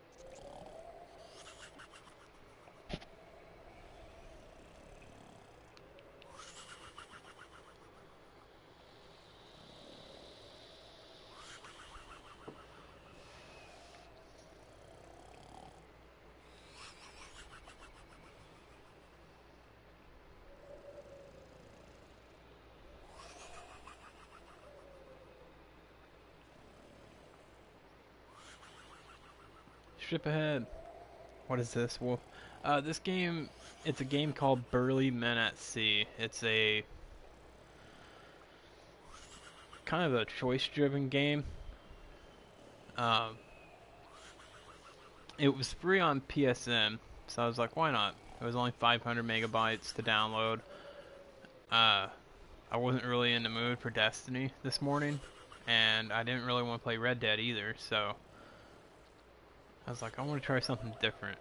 Ship ahead. What is this? Well, this game, it's a game called Burly Men at Sea. It's a kind of a choice-driven game. It was free on PSN, so I was like, why not? It was only 500 megabytes to download. I wasn't really in the mood for Destiny this morning, and I didn't really want to play Red Dead either, so I was like, I want to try something different.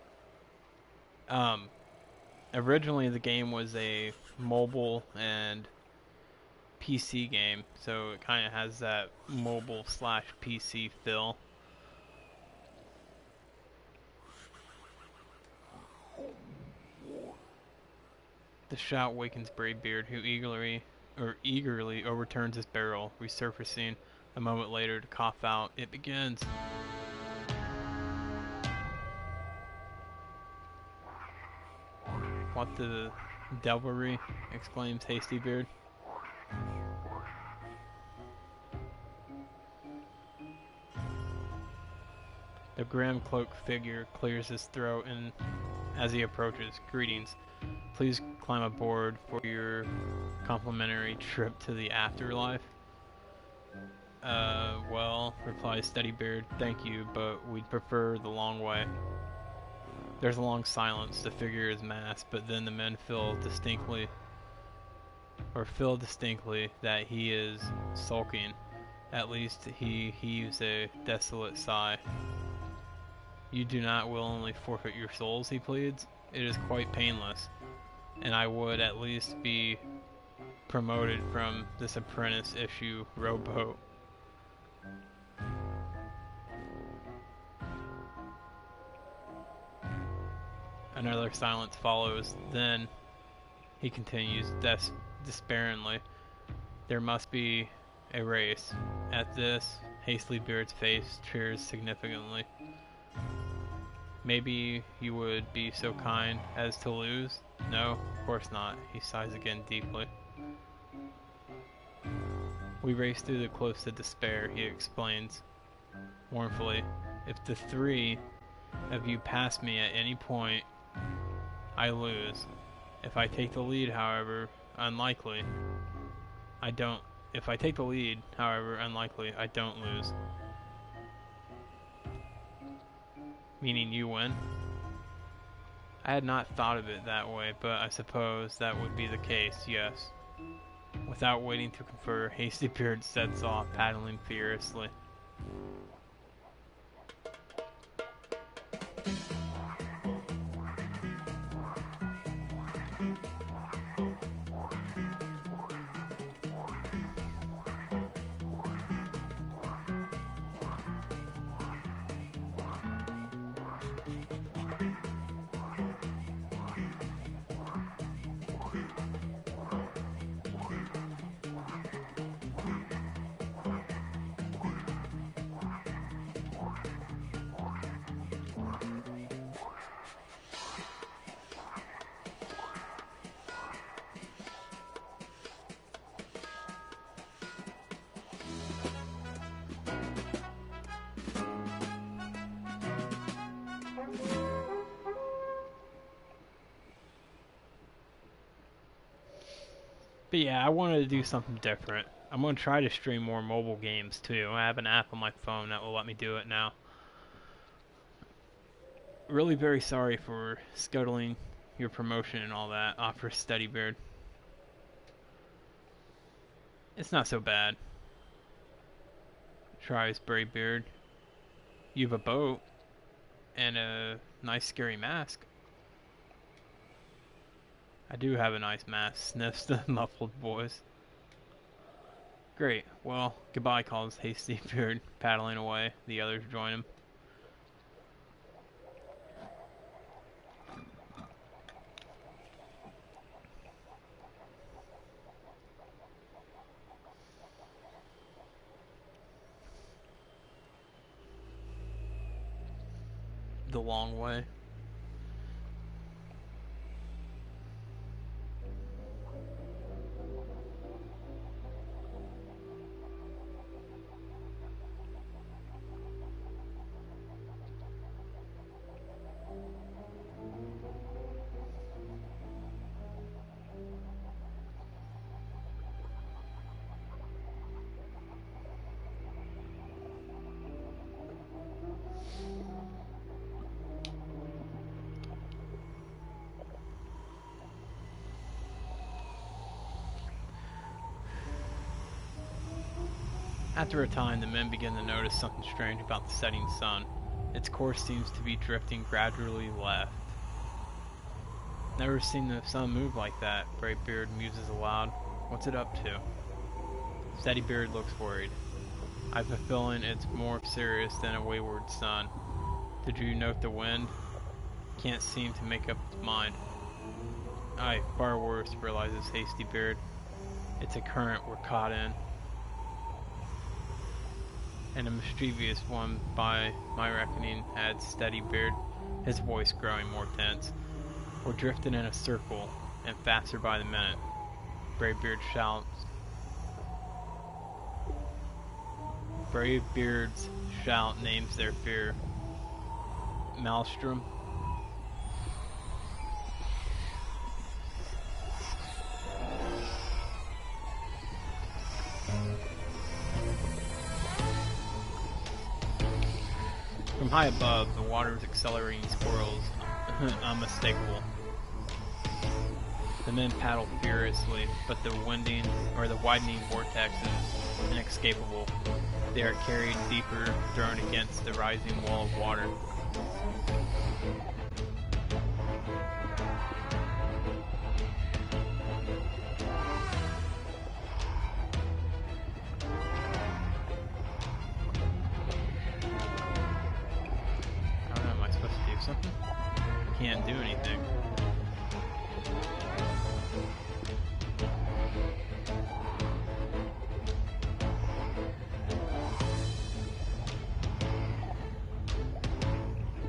Originally the game was a mobile and PC game, so it kind of has that mobile slash PC feel. The shout wakens Braidbeard, who eagerly overturns his barrel, resurfacing a moment later to cough out, "It begins." What the devilry? Exclaims Hasty Beard. The grim cloaked figure clears his throat and as he approaches, "Greetings. Please climb aboard for your complimentary trip to the afterlife." Well, replies Steady Beard, "Thank you, but we'd prefer the long way." There's a long silence. The figure is masked, but then the men feel distinctly that he is sulking. At least he heaves a desolate sigh. "You do not willingly forfeit your souls," he pleads. "It is quite painless, and I would at least be promoted from this apprentice issue rowboat." Another silence follows. Then he continues despairingly, "There must be a race." At this, Hastily Beard's face tears significantly. "Maybe you would be so kind as to lose?" "No, of course not." He sighs again deeply. "We race through the close to despair," he explains mournfully. "If the three of you pass me at any point, I lose. If I take the lead, however, unlikely, I don't. If I take the lead, however, unlikely, I don't lose." "Meaning you win?" I had not thought of it that way, but I suppose that would be the case, yes. Without waiting to confer, Hasty Beard sets off, paddling furiously. But yeah, I wanted to do something different. I'm going to try to stream more mobile games too. I have an app on my phone that will let me do it now. Really very sorry for scuttling your promotion and all that, offers Steady Beard. "It's not so bad," tries Brave Beard. "You have a boat and a nice scary mask." "I do have a nice mask," sniffs the muffled voice. "Great. Well, goodbye," calls Hasty Beard, paddling away. The others join him. The long way. After a time, the men begin to notice something strange about the setting sun. Its course seems to be drifting gradually left. "Never seen the sun move like that," Brave Beard muses aloud. "What's it up to?" Steady Beard looks worried. "I have a feeling it's more serious than a wayward sun. Did you note the wind? Can't seem to make up its mind." "Aye, far worse," realizes Hasty Beard. "It's a current we're caught in. And a mischievous one by my reckoning," adds Steady Beard, his voice growing more tense. "We're drifting in a circle, and faster by the minute." Brave Beard shouts. Brave Beard's shout names their fear. "Maelstrom?" From high above, the water's accelerating swirls unmistakable. The men paddle furiously, but the widening vortex is inescapable. They are carried deeper, thrown against the rising wall of water. I don't know, am I supposed to do something? can't do anything.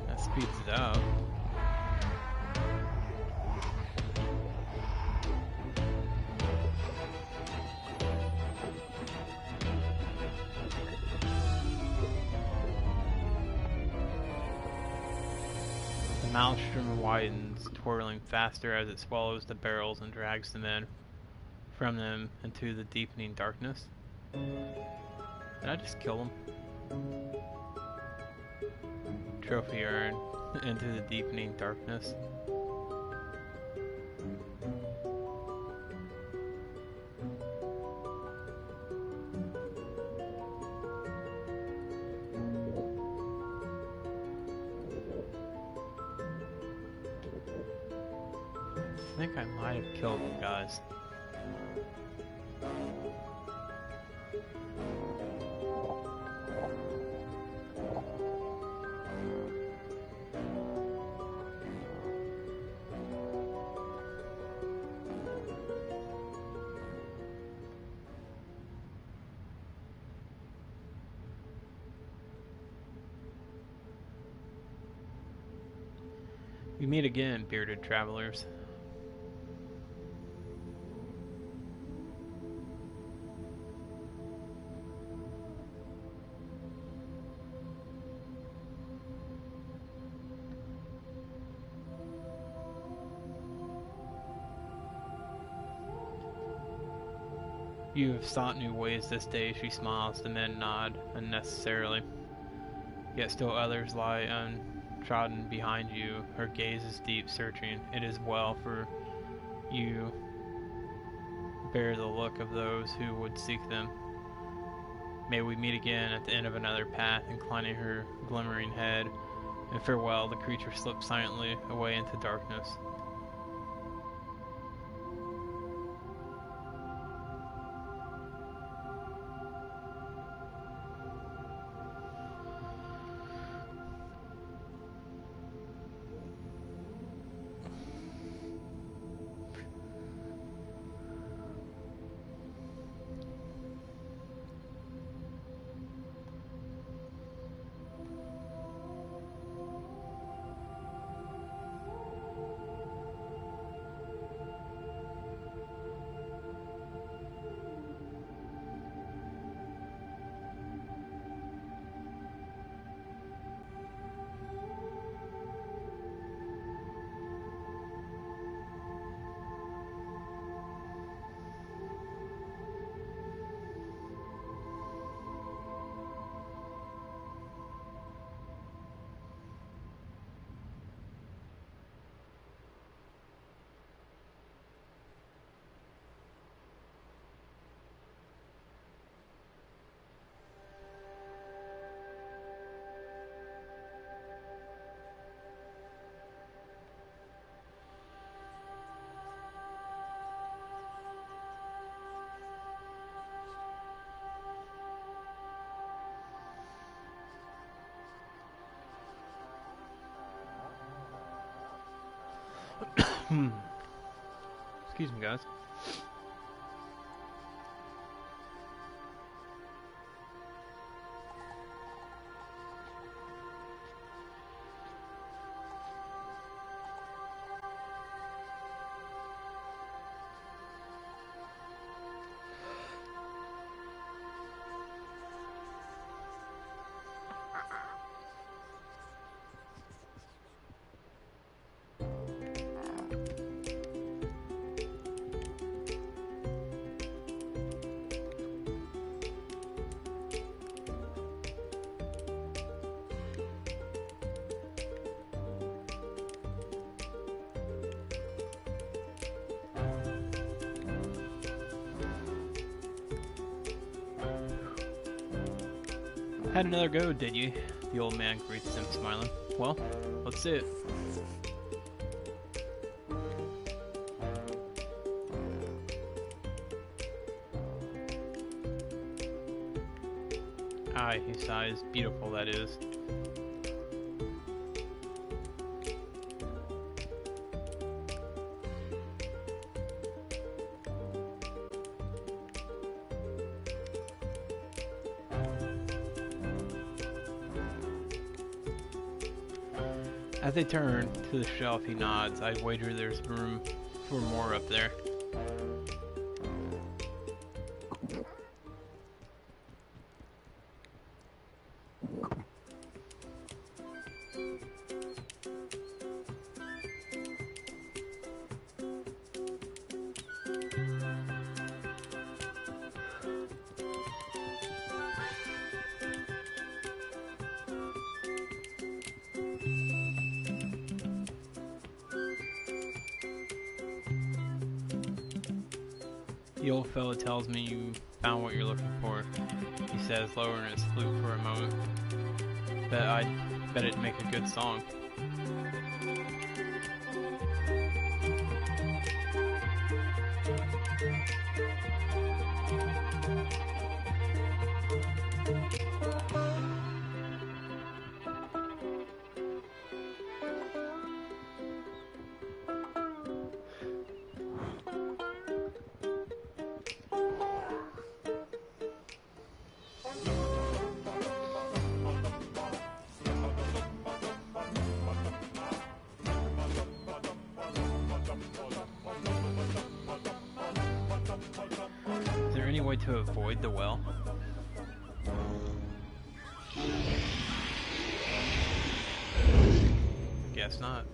That speeds it up. The maelstrom widens, twirling faster as it swallows the barrels and drags the men from them into the deepening darkness. Did I just kill him? Trophy urn into the deepening darkness. I think I might have killed them, guys. We meet again, bearded travelers. You have sought new ways this day, she smiles. The men nod unnecessarily. Yet still others lie untrodden behind you. Her gaze is deep, searching. It is well, for you bear the look of those who would seek them. May we meet again at the end of another path, inclining her glimmering head. And farewell, the creature slips silently away into darkness. Excuse me, guys. Had another go, did you? The old man greets them, smiling. Well, let's see it. Aye, he sighs. Beautiful, that is. As they turn to the shelf, he nods. I'd wager there's room for more up there. The old fellow tells me you found what you're looking for, he says, lowering his flute for a moment. Bet it'd make a good song. Is there any way to avoid the well? Guess not.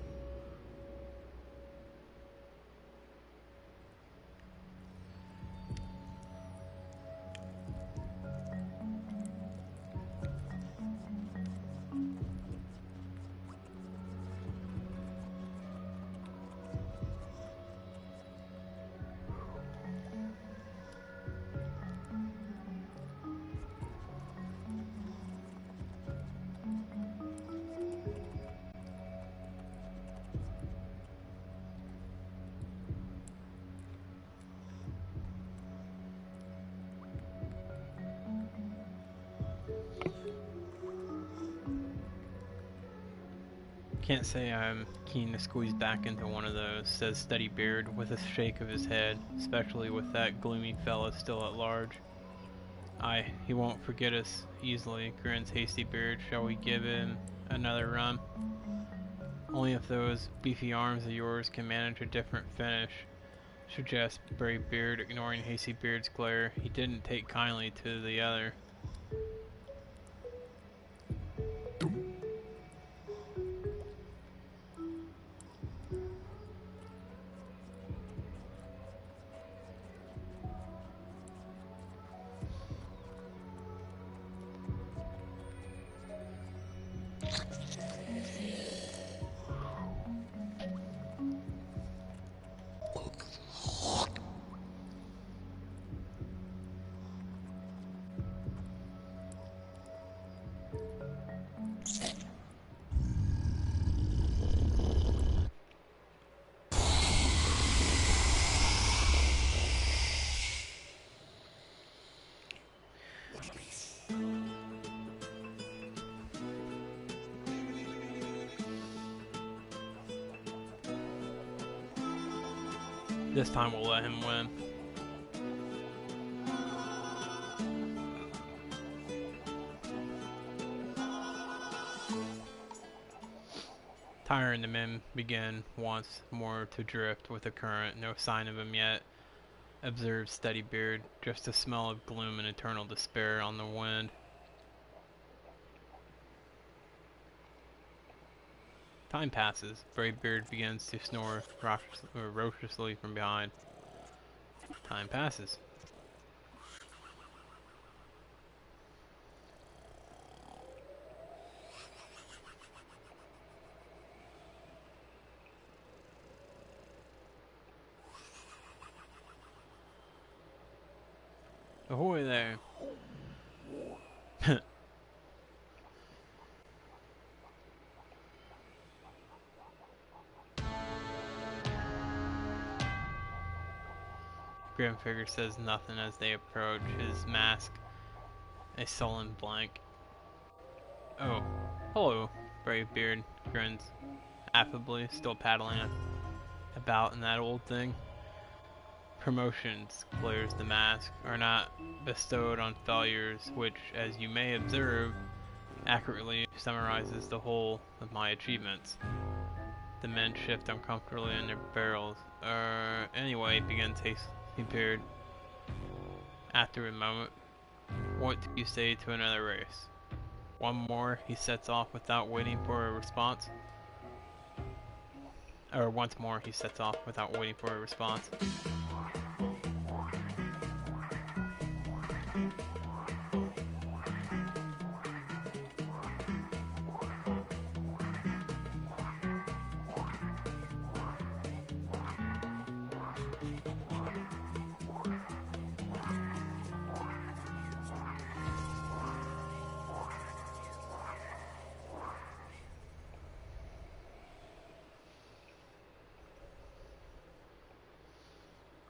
Can't say I'm keen to squeeze back into one of those, says Steady Beard with a shake of his head, especially with that gloomy fella still at large. Aye, he won't forget us easily, grins Hasty Beard. Shall we give him another run? Only if those beefy arms of yours can manage a different finish, suggests Brave Beard, ignoring Hasty Beard's glare. He didn't take kindly to the other. This time we'll let him win. Tyre and the men begin once more to drift with the current. No sign of him yet, observes Steady Beard. Just a smell of gloom and eternal despair on the wind. Time passes. Brave Beard begins to snore ferociously from behind. Time passes. Ahoy there. Grimfigure says nothing as they approach, his mask a sullen blank. Oh, hello, Brave Beard grins affably, still paddling about in that old thing. Promotions, glares the mask, are not bestowed on failures, which, as you may observe, accurately summarizes the whole of my achievements. The men shift uncomfortably in their barrels. Anyway, begins Hasty Beard. After a moment, what do you say to another race? One more, he sets off without waiting for a response. Or once more, he sets off without waiting for a response.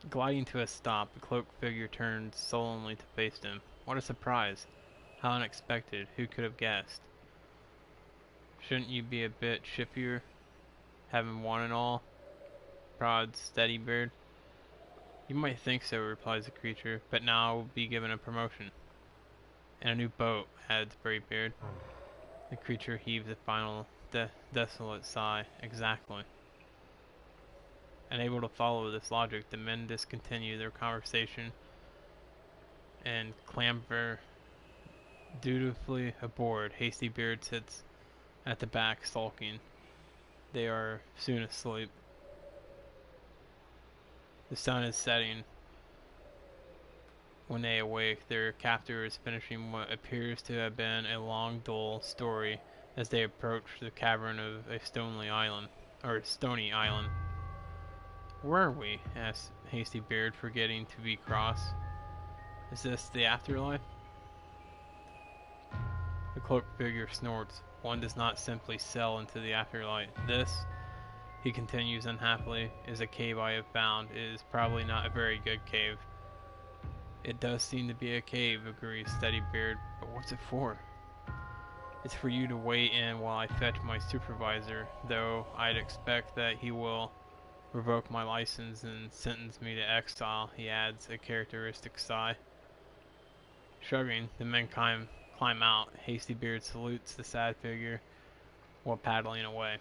Gliding to a stop, the cloaked figure turns sullenly to face him. What a surprise! How unexpected! Who could have guessed? Shouldn't you be a bit shiftier, having won and all? Prods Steady Beard. You might think so, replies the creature, but now I will be given a promotion. And a new boat, adds Braybeard. The creature heaves a final desolate sigh. Exactly. Unable to follow this logic, the men discontinue their conversation and clamber dutifully aboard. Hasty Beard sits at the back, sulking. They are soon asleep. The sun is setting when they awake. Their captor is finishing what appears to have been a long, dull story as they approach the cavern of a stony island. Where are we? Asked Hasty Beard, forgetting to be cross. Is this the afterlife? The cloaked figure snorts. One does not simply sail into the afterlife. This, he continues unhappily, is a cave I have found. It is probably not a very good cave. It does seem to be a cave, agrees Steady Beard, but what's it for? It's for you to wait in while I fetch my supervisor, though I'd expect that he will revoke my license and sentence me to exile, he adds, a characteristic sigh. Shrugging, the men climb out. Hasty Beard salutes the sad figure while paddling away.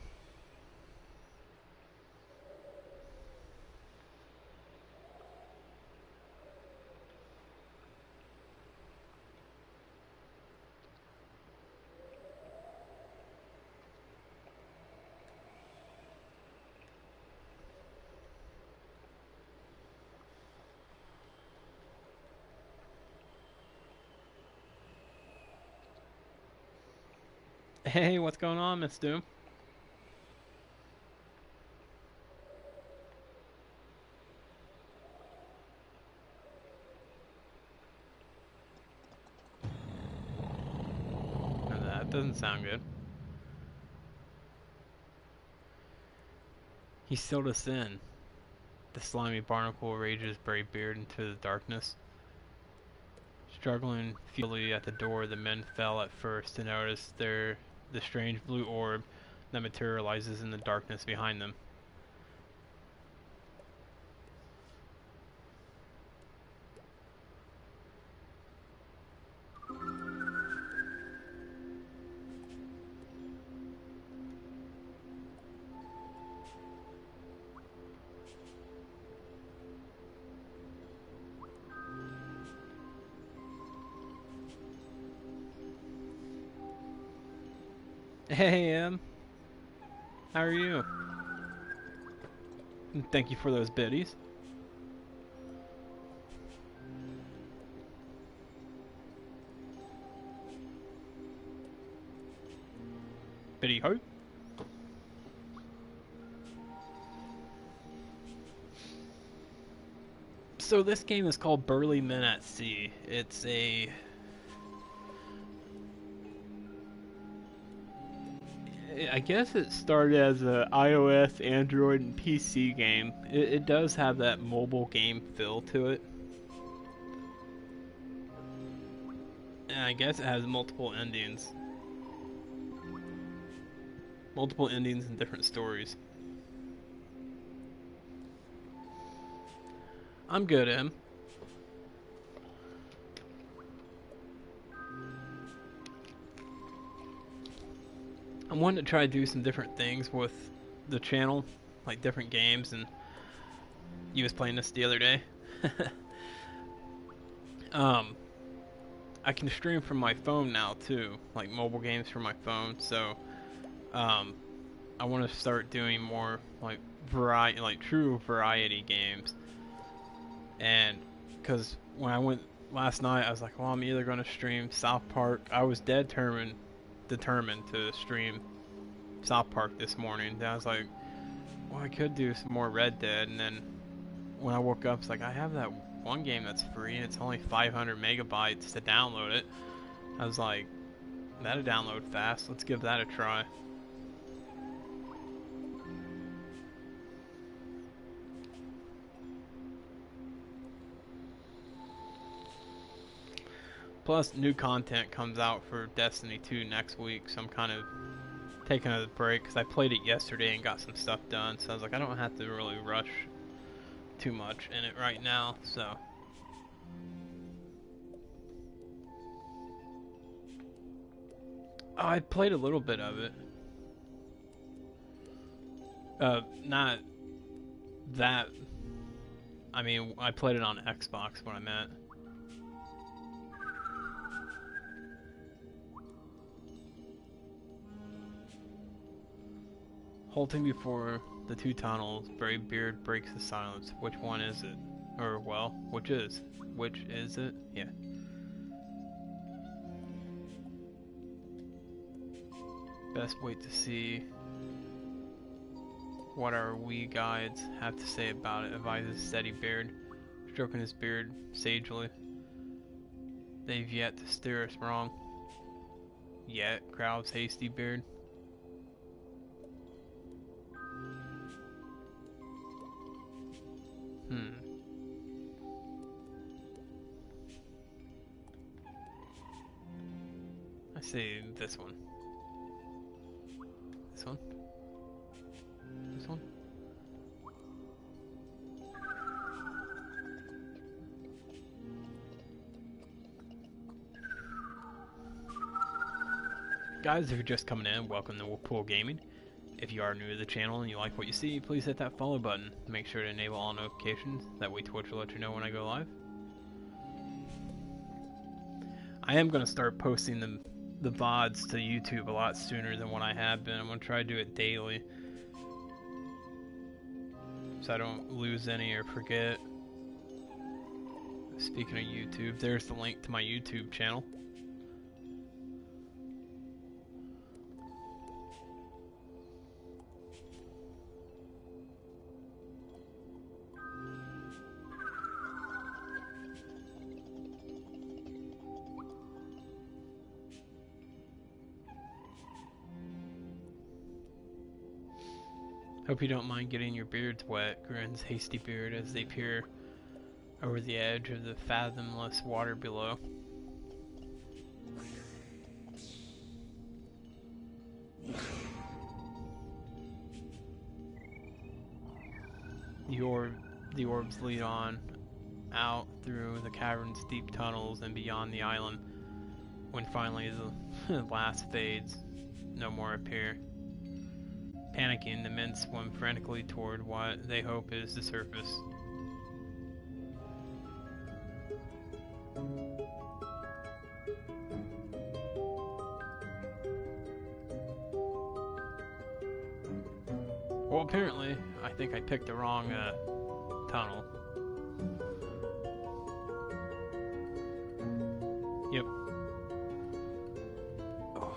Hey, what's going on, Miss Doom? That doesn't sound good. He sealed us in. The slimy barnacle rages Braybeard into the darkness. Struggling futilely at the door, the men fell at first to notice the strange blue orb that materializes in the darkness behind them. Hey, Em. How are you? And thank you for those biddies. Biddy ho. So this game is called Burly Men at Sea. It's a I guess it started as a iOS, Android, and PC game. It does have that mobile game feel to it. And I guess it has multiple endings. Multiple endings and different stories. I'm good, Em. I'm wanting to try to do some different things with the channel, like different games, and you was playing this the other day. um, I can stream from my phone now too, like mobile games from my phone. So, um, I want to start doing more like true variety games. And because when I went last night, I was like, well, I'm either going to stream South Park. I was determined to stream South Park this morning. Then I was like, well, I could do some more Red Dead. And then when I woke up, it's like, I have that one game that's free and it's only 500 megabytes to download it. I was like, that'll download fast. Let's give that a try. Plus, new content comes out for Destiny 2 next week, so I'm kind of taking a break because I played it yesterday and got some stuff done. So I was like, I don't have to really rush too much in it right now. So I played a little bit of it. Not that. I mean, I played it on Xbox when I meant. Halting before the two tunnels, Brave Beard breaks the silence. Which one is it? Or, well, which is it? Yeah. Best wait to see what our wee guides have to say about it, advises Steady Beard, stroking his beard sagely. They've yet to steer us wrong. Yet, growls Hasty Beard. I say this one. This one? This one? Guys, if you're just coming in, welcome to Pool Gaming. If you are new to the channel and you like what you see, please hit that follow button. Make sure to enable all notifications, that way Twitch will let you know when I go live. I am going to start posting the VODs to YouTube a lot sooner than what I have been. I'm going to try to do it daily, so I don't lose any or forget. Speaking of YouTube, there's the link to my YouTube channel. Hope you don't mind getting your beards wet, grins Hasty Beard as they peer over the edge of the fathomless water below. The orbs lead on out through the cavern's deep tunnels and beyond the island. When finally the last fades, no more appear. Panicking, the men swim frantically toward what they hope is the surface. Well, apparently, I think I picked the wrong tunnel. Yep. Oh.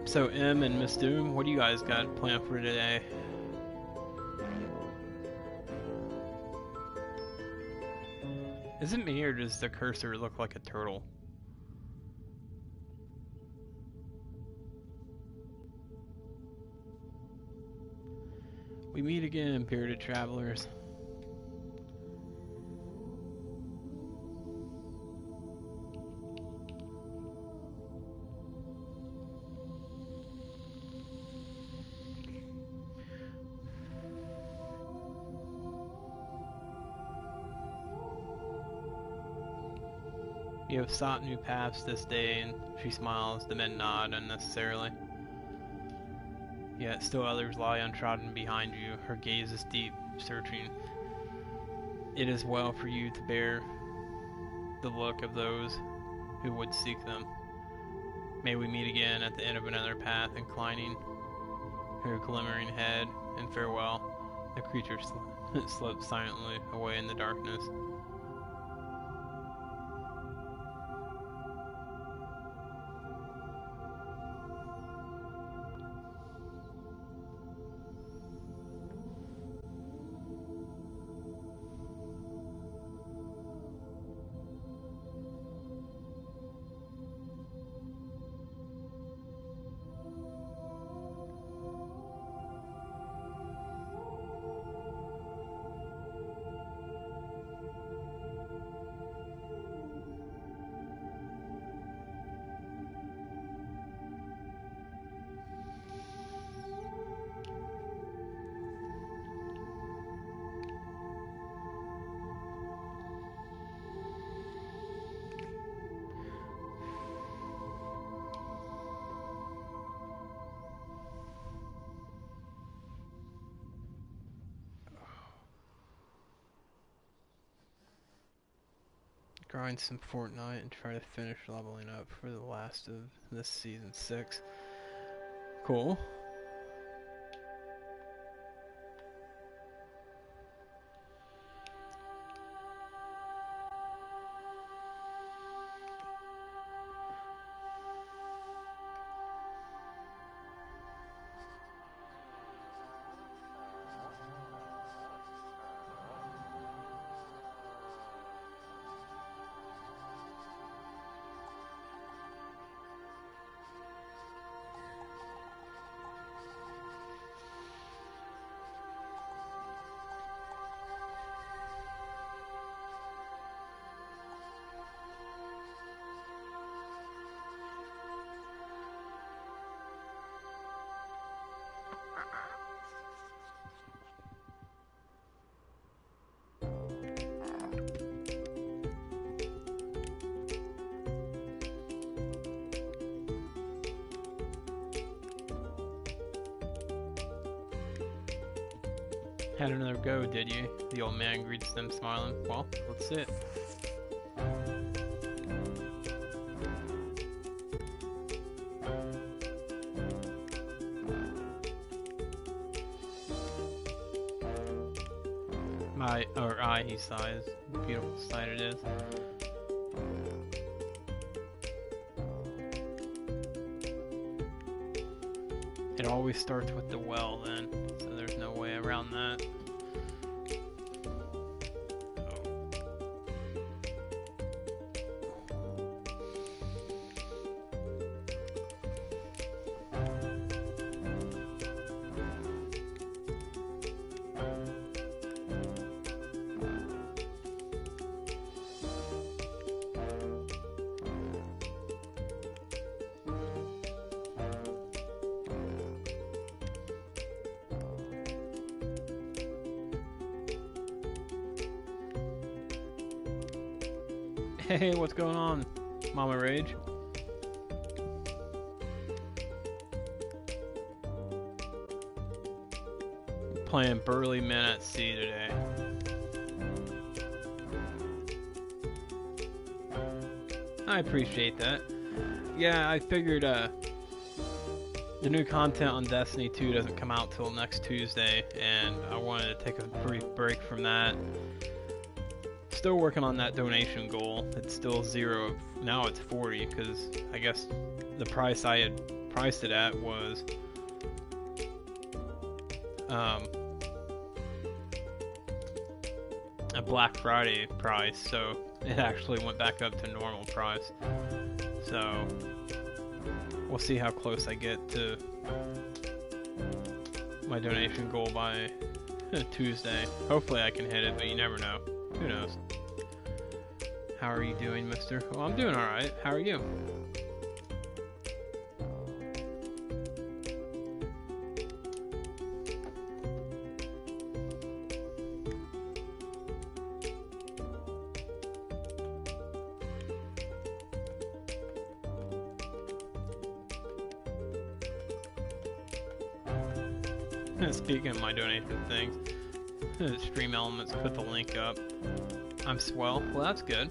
So M and Miss Doom, what do you guys got planned for today? Is it me or does the cursor look like a turtle? We meet again, bearded travelers. You have sought new paths this day, and she smiles. The men nod unnecessarily. Yet still others lie untrodden behind you. Her gaze is deep, searching. It is well for you to bear the look of those who would seek them. May we meet again at the end of another path, inclining her glimmering head in farewell. The creature slipped silently away in the darkness. Grind some Fortnite and try to finish leveling up for the last of this season 6. Cool. Had another go, did you? The old man greets them, smiling. Well, let's sit. He sighs. Beautiful sight it is. It always starts with the well then, so there's no way around that. Hey, what's going on, Mama Rage? Playing Burly Men at Sea today. I appreciate that. Yeah, I figured the new content on Destiny 2 doesn't come out till next Tuesday, and I wanted to take a brief break from that. Still working on that donation goal. It's still 0. Now it's 40 because I guess the price I had priced it at was a Black Friday price, so it actually went back up to normal price. So we'll see how close I get to my donation goal by Tuesday. Hopefully I can hit it, but you never know. Who knows? How are you doing, mister? Well, I'm doing alright. How are you? Speaking of my donation things, Stream Elements put the link up. I'm swell. Well, that's good.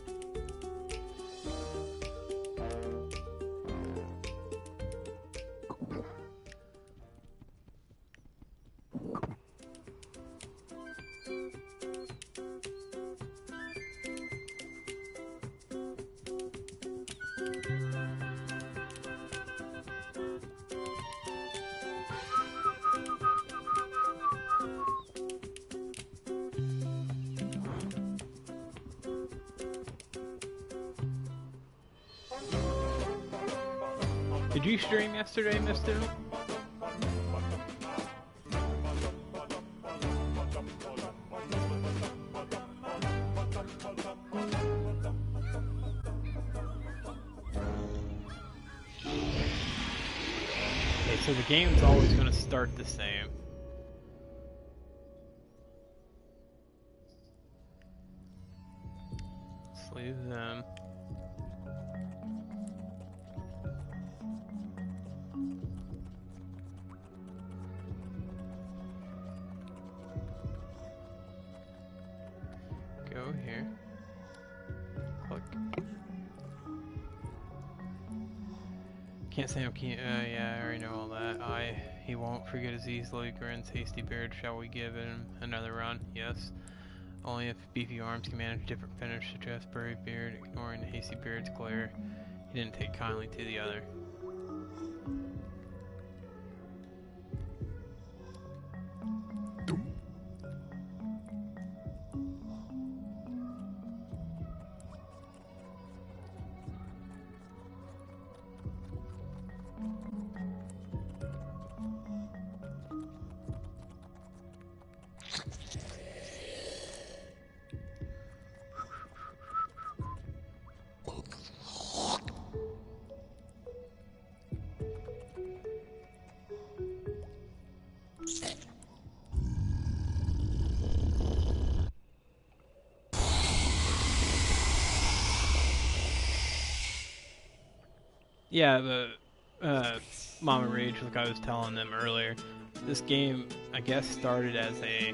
Did you stream yesterday, Mister? Okay, so the game's always going to start the same. Let's leave them. Go here. Click. Can't say I'm keen. Yeah, I already know all that. He won't forget as easily. Grins, Hasty Beard. Shall we give him another run? Yes. Only if Beefy Arms can manage a different finish, suggests Brave Beard, ignoring the Hasty Beard's glare. He didn't take kindly to the other. Yeah, the Mama Rage, like I was telling them earlier, this game, I guess, started as a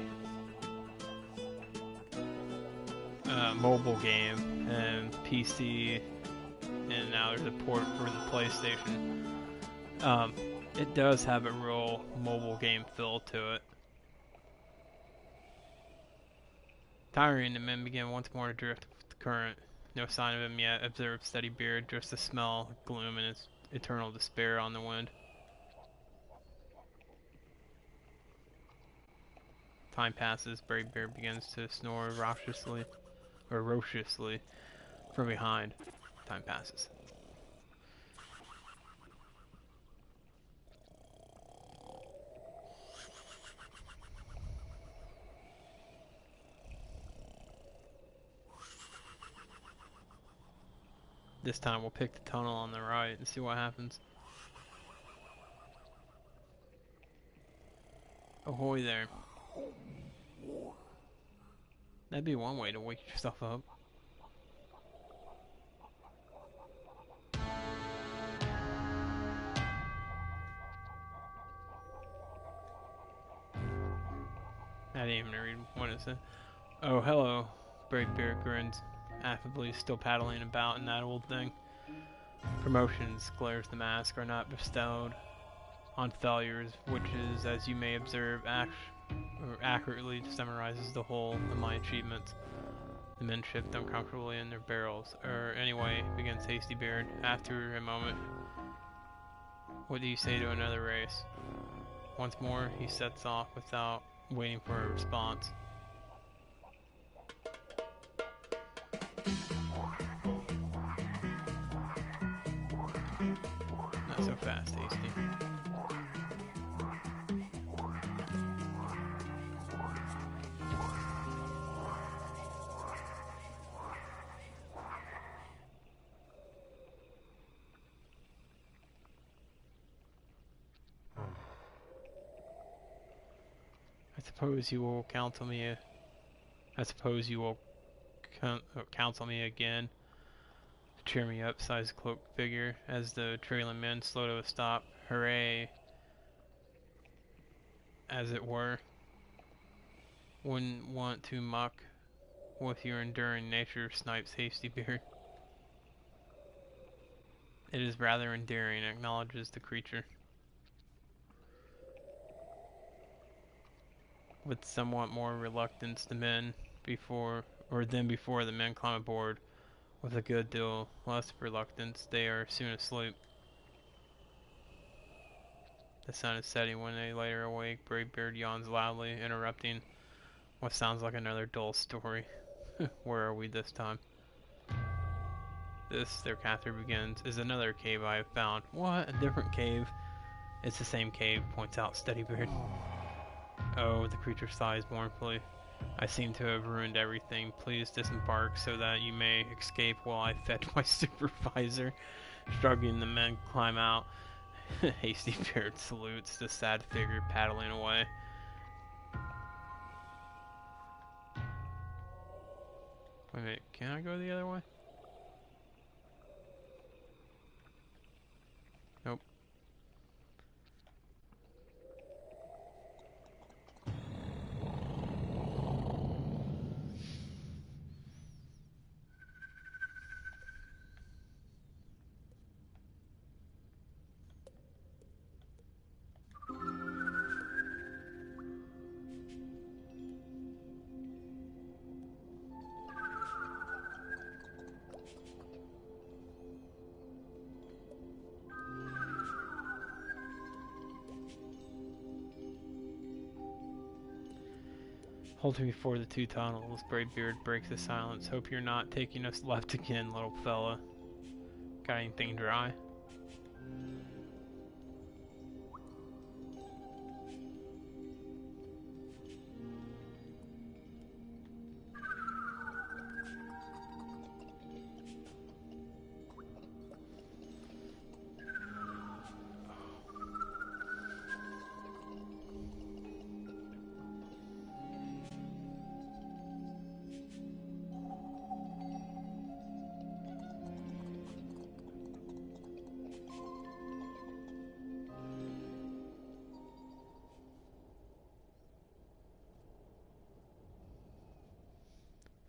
mobile game and PC, and now there's a port for the PlayStation. It does have a real mobile game feel to it. Tiring, the men began once more to drift with the current. No sign of him yet. Observed Steady Beard, just the smell, gloom, and his eternal despair on the wind. Time passes. Brave Beard begins to snore raucously from behind. Time passes. This time we'll pick the tunnel on the right and see what happens. Ahoy there. That'd be one way to wake yourself up. I didn't even read what it said. Oh, hello. Brave Beard grins affably, still paddling about in that old thing. Promotions, glares the mask, are not bestowed on failures, which is, as you may observe, accurately summarizes the whole of my achievements. The men shift uncomfortably in their barrels. Anyway, begins Hasty Beard. After a moment, what do you say to another race? Once more, he sets off without waiting for a response. Not so fast, Hasty. I suppose you will counsel me. I suppose you will counsel me again. Cheer me up, sighs the cloaked figure, as the trailing men slow to a stop. Hooray! as it were. Wouldn't want to muck with your enduring nature, snipes Hastybeard. It is rather endearing, acknowledges the creature. With somewhat more reluctance the men before the men climb aboard. With a good deal less reluctance, they are soon asleep. The sun is setting when they later awake. Braidbeard yawns loudly, interrupting what sounds like another dull story. Where are we this time? This, their captor begins, is another cave I have found. What? A different cave? It's the same cave, points out Steadybeard. Oh, the creature sighs mournfully. I seem to have ruined everything. Please disembark so that you may escape while I fetch my supervisor. Shrugging, the men climb out. Hastybeard salutes the sad figure paddling away. Wait a minute, can I go the other way? Nope. Halting before the two tunnels, Braidbeard breaks the silence. Hope you're not taking us left again, little fella. Got anything dry?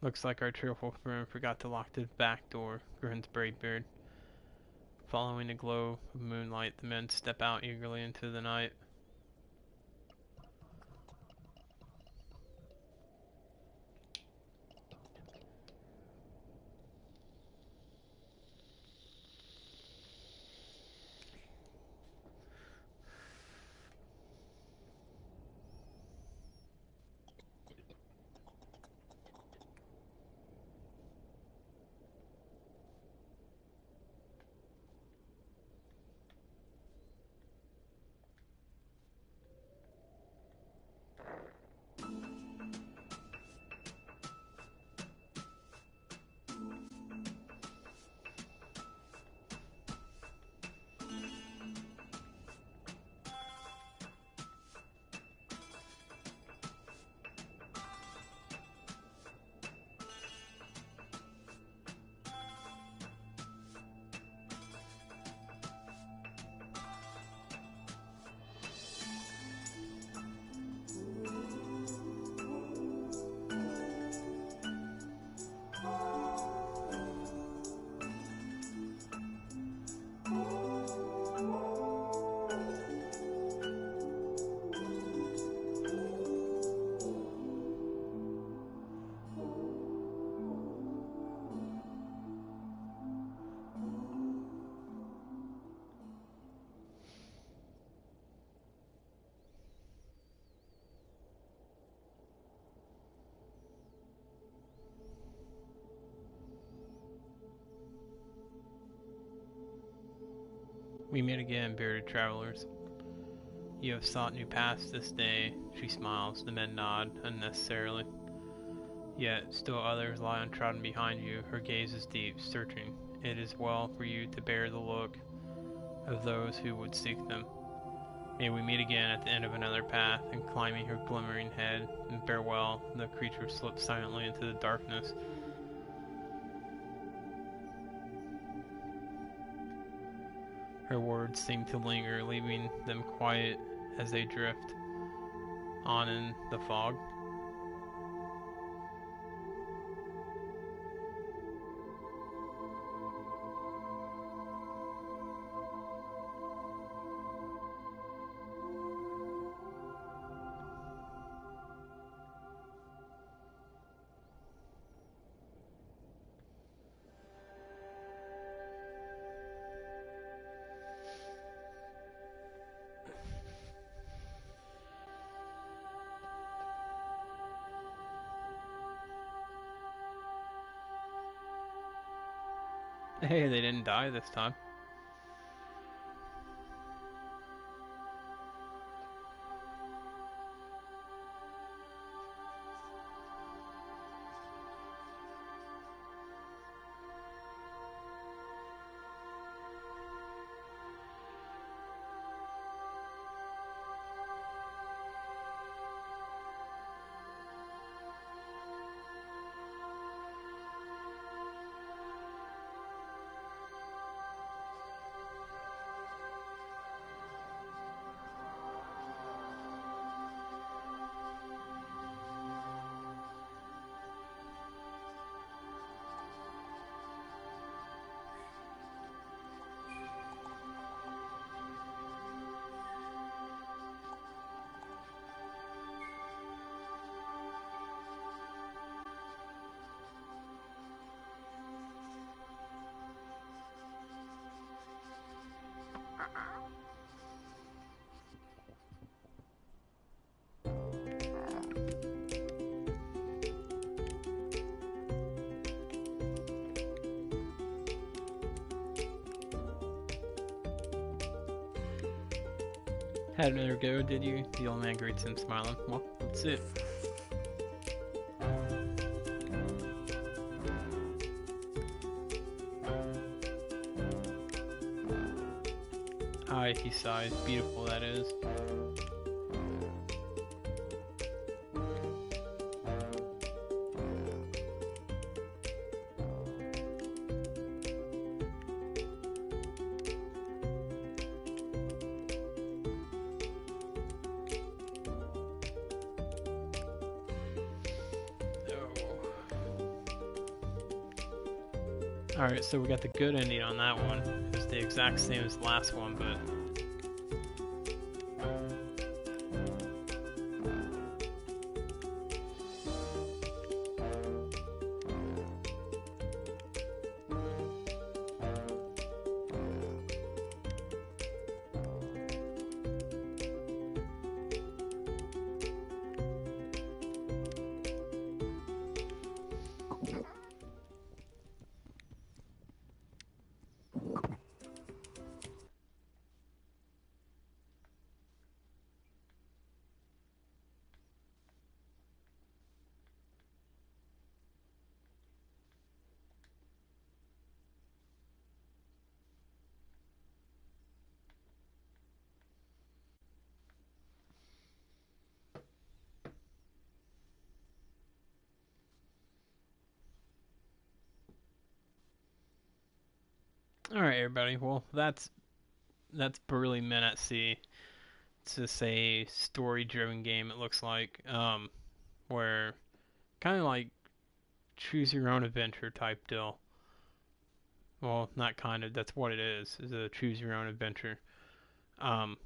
Looks like our cheerful friend forgot to lock the back door, grins Braidbeard. Following the glow of moonlight, the men step out eagerly into the night. We meet again, bearded travelers. You have sought new paths this day, she smiles. The men nod, unnecessarily. Yet, still others lie untrodden behind you. Her gaze is deep, searching. It is well for you to bear the look of those who would seek them. May we meet again at the end of another path, and climbing her glimmering head, and farewell, the creature slips silently into the darkness. Her words seem to linger, leaving them quiet as they drift. on in the fog. Hey, they didn't die this time. Had another go, did you? The old man greets him, smiling. Well, that's it. Aye, he sighed. Beautiful, that is. Alright, so we got the good ending on that one. It was the exact same as the last one, but... Alright, everybody. Well, that's Burly Men at Sea. It's just a story-driven game, it looks like, where kind of like choose your own adventure type deal. Well, not kind of. That's what it is a choose your own adventure. Um,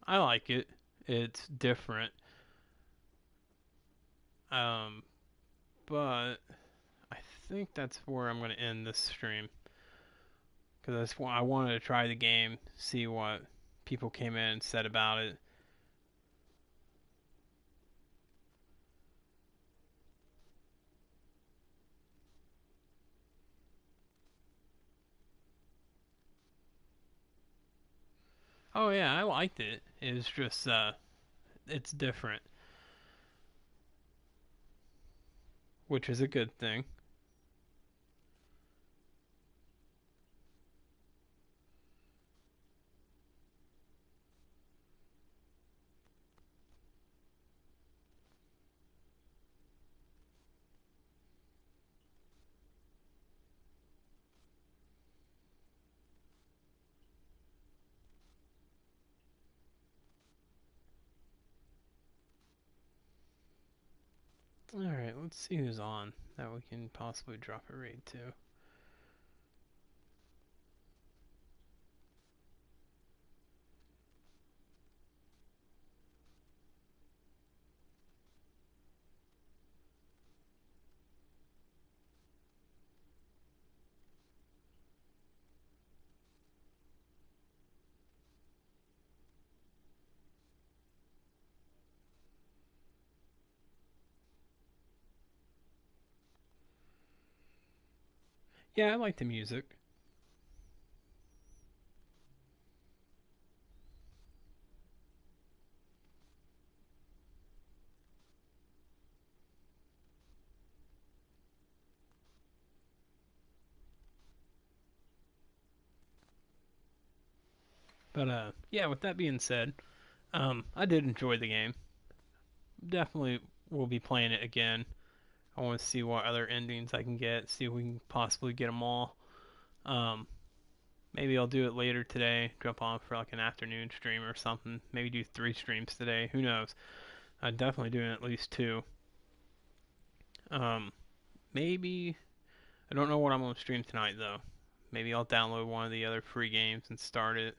I like it. It's different. Um, but I think that's where I'm going to end this stream because I wanted to try the game, see what people came in and said about it. Oh yeah, I liked it. It was just it's different, which is a good thing. Alright, let's see who's on that we can possibly drop a raid to. Yeah, I like the music. But yeah, with that being said, I did enjoy the game. Definitely will be playing it again. I want to see what other endings I can get, see if we can possibly get them all. Um, Maybe I'll do it later today, jump on for like an afternoon stream or something. Maybe do 3 streams today. Who knows? I'm definitely doing at least 2. Um, Maybe I don't know what I'm gonna stream tonight though. Maybe I'll download one of the other free games and start it.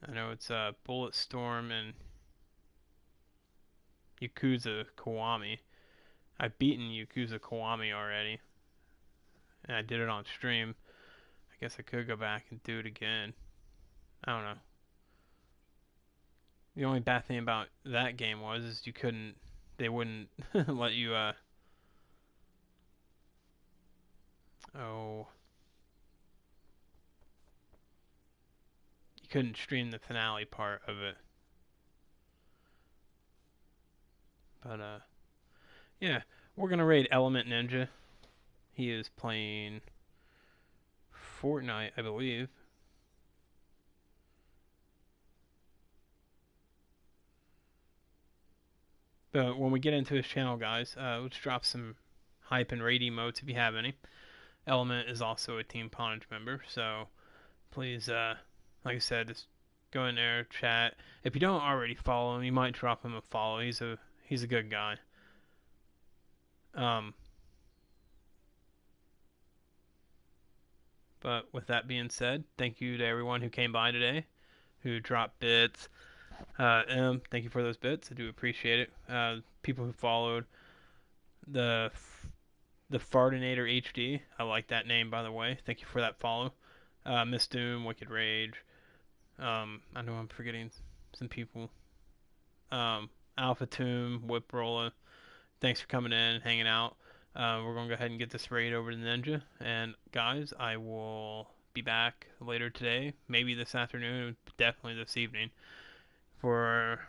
I know it's Bulletstorm and Yakuza Kiwami. I've beaten Yakuza Kiwami already, and I did it on stream. I guess I could go back and do it again. I don't know. The only bad thing about that game was is you couldn't. They wouldn't let you. Oh, you couldn't stream the finale part of it. But yeah, we're gonna raid Element Ninja. He is playing Fortnite, I believe. But when we get into his channel, guys, let's drop some hype and raid emotes if you have any. Element is also a Team Ponage member, so please, like I said, just go in there, chat. If you don't already follow him, you might drop him a follow. He's a good guy. Um, but with that being said, thank you to everyone who came by today, who dropped bits. Thank you for those bits. I do appreciate it. People who followed the the Fardinator HD. I like that name, by the way. Thank you for that follow. Miss Doom, Wicked Rage. I know I'm forgetting some people. Alpha Tomb, Whip Rolla. Thanks for coming in and hanging out. We're going to go ahead and get this raid over to Ninja. And guys, I will be back later today, maybe this afternoon, definitely this evening, for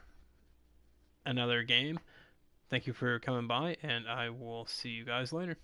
another game. Thank you for coming by, and I will see you guys later.